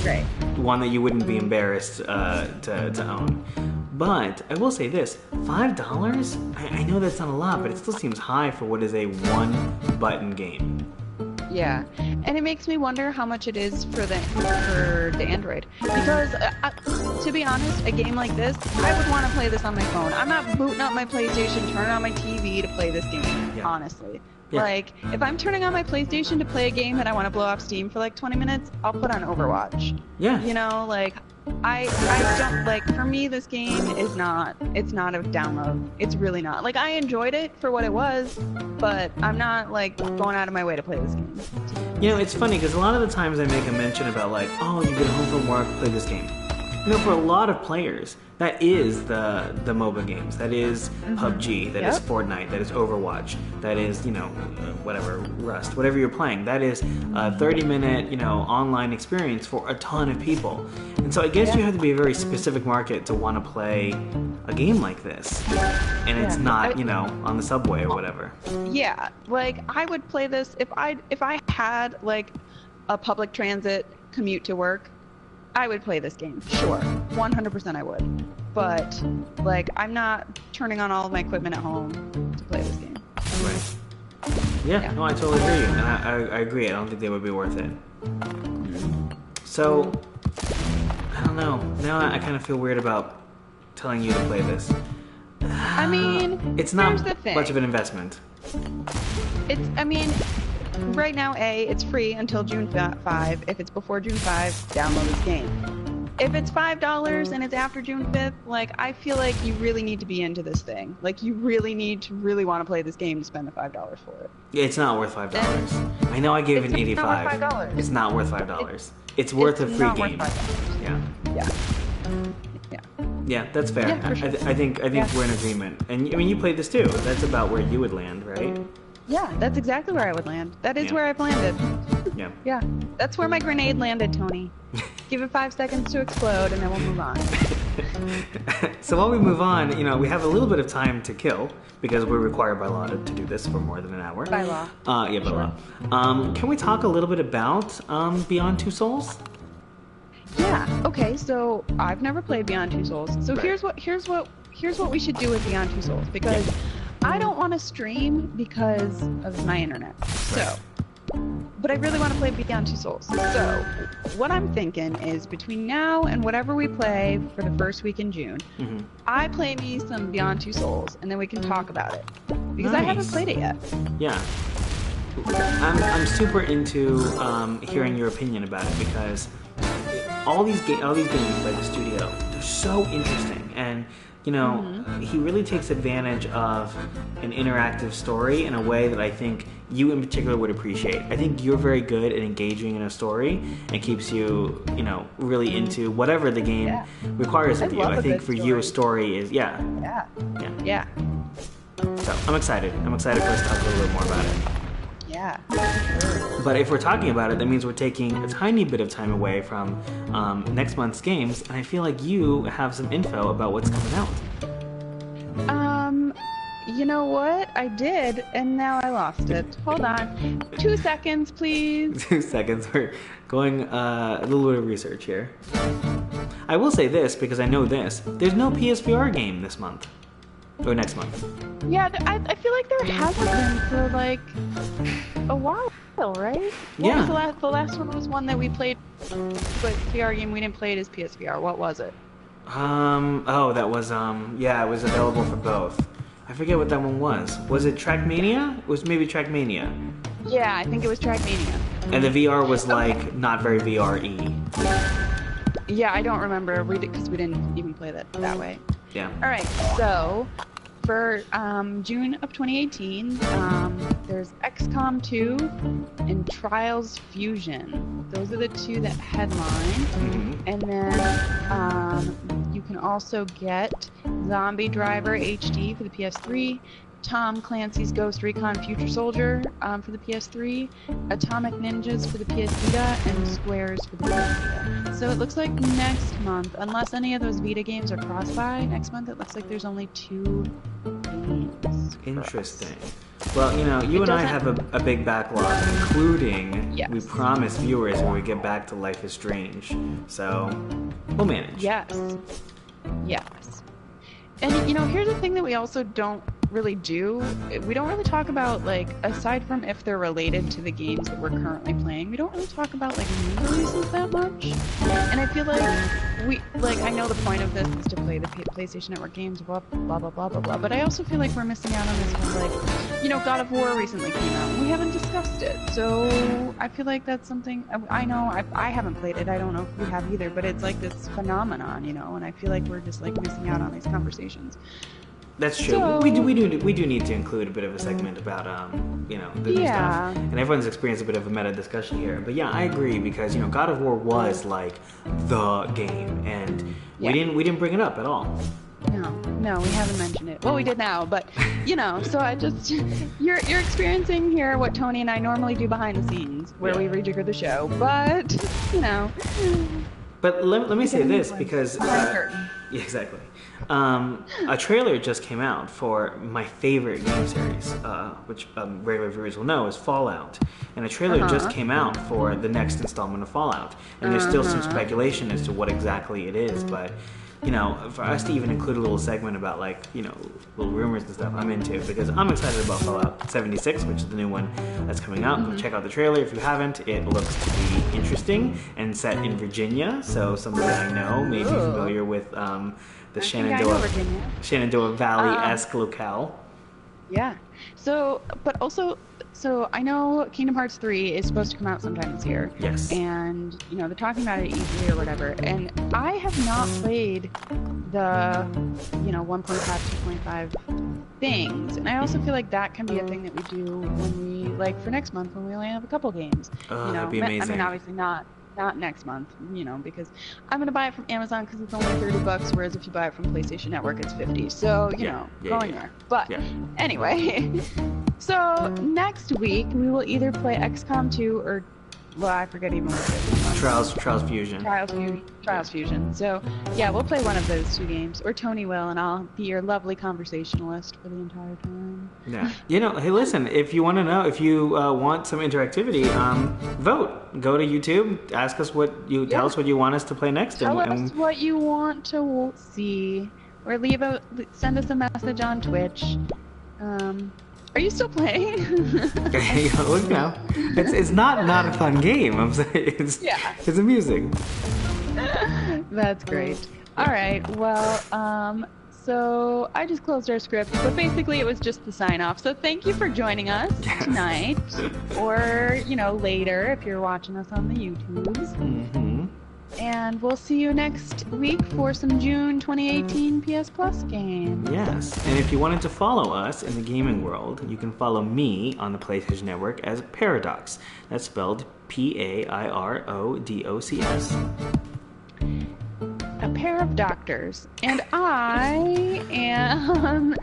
Speaker 2: one that you wouldn't be embarrassed to own. But I will say this, $5? I know that's not a lot, but it still seems high for what is a one-button game.
Speaker 1: Yeah, and it makes me wonder how much it is for the Android. Because, to be honest, a game like this, I would want to play this on my phone. I'm not booting up my PlayStation, turning on my TV to play this game, honestly. Yeah. Like, if I'm turning on my PlayStation to play a game and I want to blow off steam for like 20 minutes, I'll put on Overwatch. Yeah. You know, like, I don't, like, for me, this game is not, it's not a download. It's really not. Like, I enjoyed it for what it was, but I'm not, like, going out of my way to play this game.
Speaker 2: You know, it's funny, because a lot of the times I make a mention about, like, oh, you get home from work, play this game. You know, for a lot of players, that is the MOBA games. That is PUBG. That is Fortnite. That is Overwatch. That is, you know, whatever, Rust. Whatever you're playing. That is a 30-minute, you know, online experience for a ton of people. And so I guess you have to be a very specific market to want to play a game like this. And it's not, you know, on the subway or whatever. Yeah, like, I would play this if I had, like, a public transit commute to work. I would play this game, sure. 100% I would. But, like, I'm not turning on all of my equipment at home to play this game. Right. Yeah, no, I totally hear you. And I agree. I don't think they would be worth it. So, I don't know. Now I kind of feel weird about telling you to play this. I mean, it's not much of an investment. I mean, right now, it's free until June 5. If it's before June 5, download this game. If it's $5 and it's after June 5th, like, I feel like you really need to be into this thing. Like, you really need to want to play this game to spend the $5 for it. Yeah, it's not worth $5. I know I gave it an 85. It's not worth $5. It's not worth $5. It's worth a free game. Yeah. Yeah, that's fair. Yeah, sure. I think we're in agreement. And I mean, you played this too. That's about where you would land, right? Yeah, that's exactly where I would land. That is where I've landed. Yeah. Yeah. That's where my grenade landed, Tony. Give it 5 seconds to explode, and then we'll move on. So while we move on, you know, we have a little bit of time to kill, because we're required by law to do this for more than an hour. By law. Yeah, by law. Can we talk a little bit about Beyond Two Souls? Yeah. Okay. So I've never played Beyond Two Souls. So here's what we should do with Beyond Two Souls, because I don't want to stream because of my internet. So, but I really want to play Beyond Two Souls. So what I'm thinking is, between now and whatever we play for the first week in June, I play me some Beyond Two Souls, and then we can talk about it, because I haven't played it yet. Yeah. I'm super into hearing your opinion about it, because all these games by the studio, they're so interesting, and you know, he really takes advantage of an interactive story in a way that I think you in particular would appreciate. I think you're very good at engaging in a story and keeps you, you know, really into whatever the game requires of you. I think for you a story is,
Speaker 1: Yeah.
Speaker 2: So I'm excited. I'm excited for us to talk a little bit more about it.
Speaker 1: Yeah.
Speaker 2: But if we're talking about it, that means we're taking a tiny bit of time away from next month's games, and I feel like you have some info about what's coming out.
Speaker 1: You know what? I did, and now I lost it. Hold on. 2 seconds, please.
Speaker 2: 2 seconds. We're going a little bit of research here. I will say this, because I know this. There's no PSVR game this month. Or next month.
Speaker 1: Yeah, I feel like there hasn't been for, like, a while, right?
Speaker 2: Yeah.
Speaker 1: What was the last one was one that we played, but VR game we didn't play it as PSVR. What was it?
Speaker 2: Oh, that was, yeah, it was available for both. I forget what that one was. Was it Trackmania? It was maybe Trackmania.
Speaker 1: Yeah, I think it was Trackmania.
Speaker 2: And the VR was, like, not very VR-y.
Speaker 1: Yeah, I don't remember, because we didn't even play that way.
Speaker 2: Yeah.
Speaker 1: All right, so for June of 2018, there's XCOM 2 and Trials Fusion. Those are the two that headline. And then you can also get Zombie Driver HD for the PS3, Tom Clancy's Ghost Recon Future Soldier for the PS3, Atomic Ninjas for the PS Vita, and Squares for the PS Vita. So it looks like next month, unless any of those Vita games are cross-buy, next month it looks like there's only 2 games.
Speaker 2: Interesting. Well, you know, you and I have a big backlog, including we promised viewers when we get back to Life is Strange. So we'll manage.
Speaker 1: Yes. And, you know, here's the thing that we also don't really do. We don't really talk about, like, aside from if they're related to the games that we're currently playing, we don't really talk about, like, new releases that much. And I feel like I know the point of this is to play the PlayStation Network games, blah, blah, blah, blah, blah, blah, but I also feel like we're missing out on this one, like, you know, God of War recently came out, and we haven't discussed it. So I feel like that's something, I know, I haven't played it, I don't know if we have either, but it's like this phenomenon, you know, and I feel like we're just, like, missing out on these conversations.
Speaker 2: That's true. So, we do need to include a bit of a segment about you know, the new stuff, and everyone's experienced a bit of a meta discussion here. But yeah, I agree, because you know, God of War was like the game, and we didn't bring it up at all.
Speaker 1: No, we haven't mentioned it. Well, we did now, but you know, so I just you're experiencing here what Tony and I normally do behind the scenes, where we rejigger the show, but you know.
Speaker 2: But let me say this, because yeah, exactly. A trailer just came out for my favorite game series, which regular viewers will know is Fallout. And a trailer just came out for the next installment of Fallout. And there's still some speculation as to what exactly it is, but you know, for us to even include a little segment about, like, you know, little rumors and stuff, I'm into, because I'm excited about Fallout 76, which is the new one that's coming out. Go check out the trailer if you haven't. It looks to be interesting and set in Virginia, so something that I know may be familiar with the Shenandoah Valley-esque locale. Yeah.
Speaker 1: So, but also, so I know Kingdom Hearts 3 is supposed to come out sometime this year.
Speaker 2: Yes.
Speaker 1: And, you know, they're talking about it at E3 or whatever. And I have not played the, you know, 1.5, 2.5 things. And I also feel like that can be a thing that we do when we, like, for next month when we only have a couple games. You know,
Speaker 2: that'd be amazing.
Speaker 1: I mean, obviously not next month, you know, because I'm gonna buy it from Amazon because it's only $30, whereas if you buy it from PlayStation Network, it's $50. So you know, going there. But anyway, so next week we will either play XCOM 2 or, well, I forget even what it is.
Speaker 2: Trials Fusion.
Speaker 1: Trials Fusion. So yeah, we'll play one of those 2 games, or Tony will, and I'll be your lovely conversationalist for the entire time.
Speaker 2: Yeah. You know, hey, listen, if you want to know, if you want some interactivity, vote. Go to YouTube, ask us tell us what you want us to play next.
Speaker 1: Tell us what you want to see, or send us a message on Twitch. Are you still playing?
Speaker 2: Look now. It's not a fun game. I'm saying it's amusing.
Speaker 1: That's great. All right. Well, so I just closed our script, but basically it was just the sign off. So thank you for joining us tonight, or you know, later if you're watching us on the YouTubes. And we'll see you next week for some June 2018 PS Plus games.
Speaker 2: Yes, and if you wanted to follow us in the gaming world, you can follow me on the PlayStation Network as Paradox. That's spelled P-A-I-R-O-D-O-C-S.
Speaker 1: A pair of doctors. And I am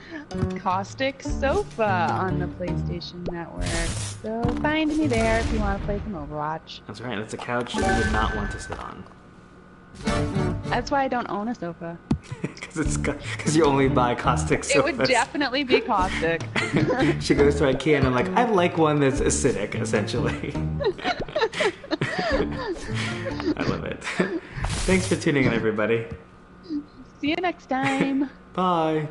Speaker 1: Caustic Sofa on the PlayStation Network. So find me there if you want to play some Overwatch.
Speaker 2: That's right, that's a couch you would not want to sit on.
Speaker 1: That's why I don't own a sofa.
Speaker 2: Because you only buy caustic sofas.
Speaker 1: It would definitely be caustic.
Speaker 2: She goes to IKEA and I'm like, I'd like one that's acidic, essentially. I love it. Thanks for tuning in, everybody.
Speaker 1: See you next time.
Speaker 2: Bye.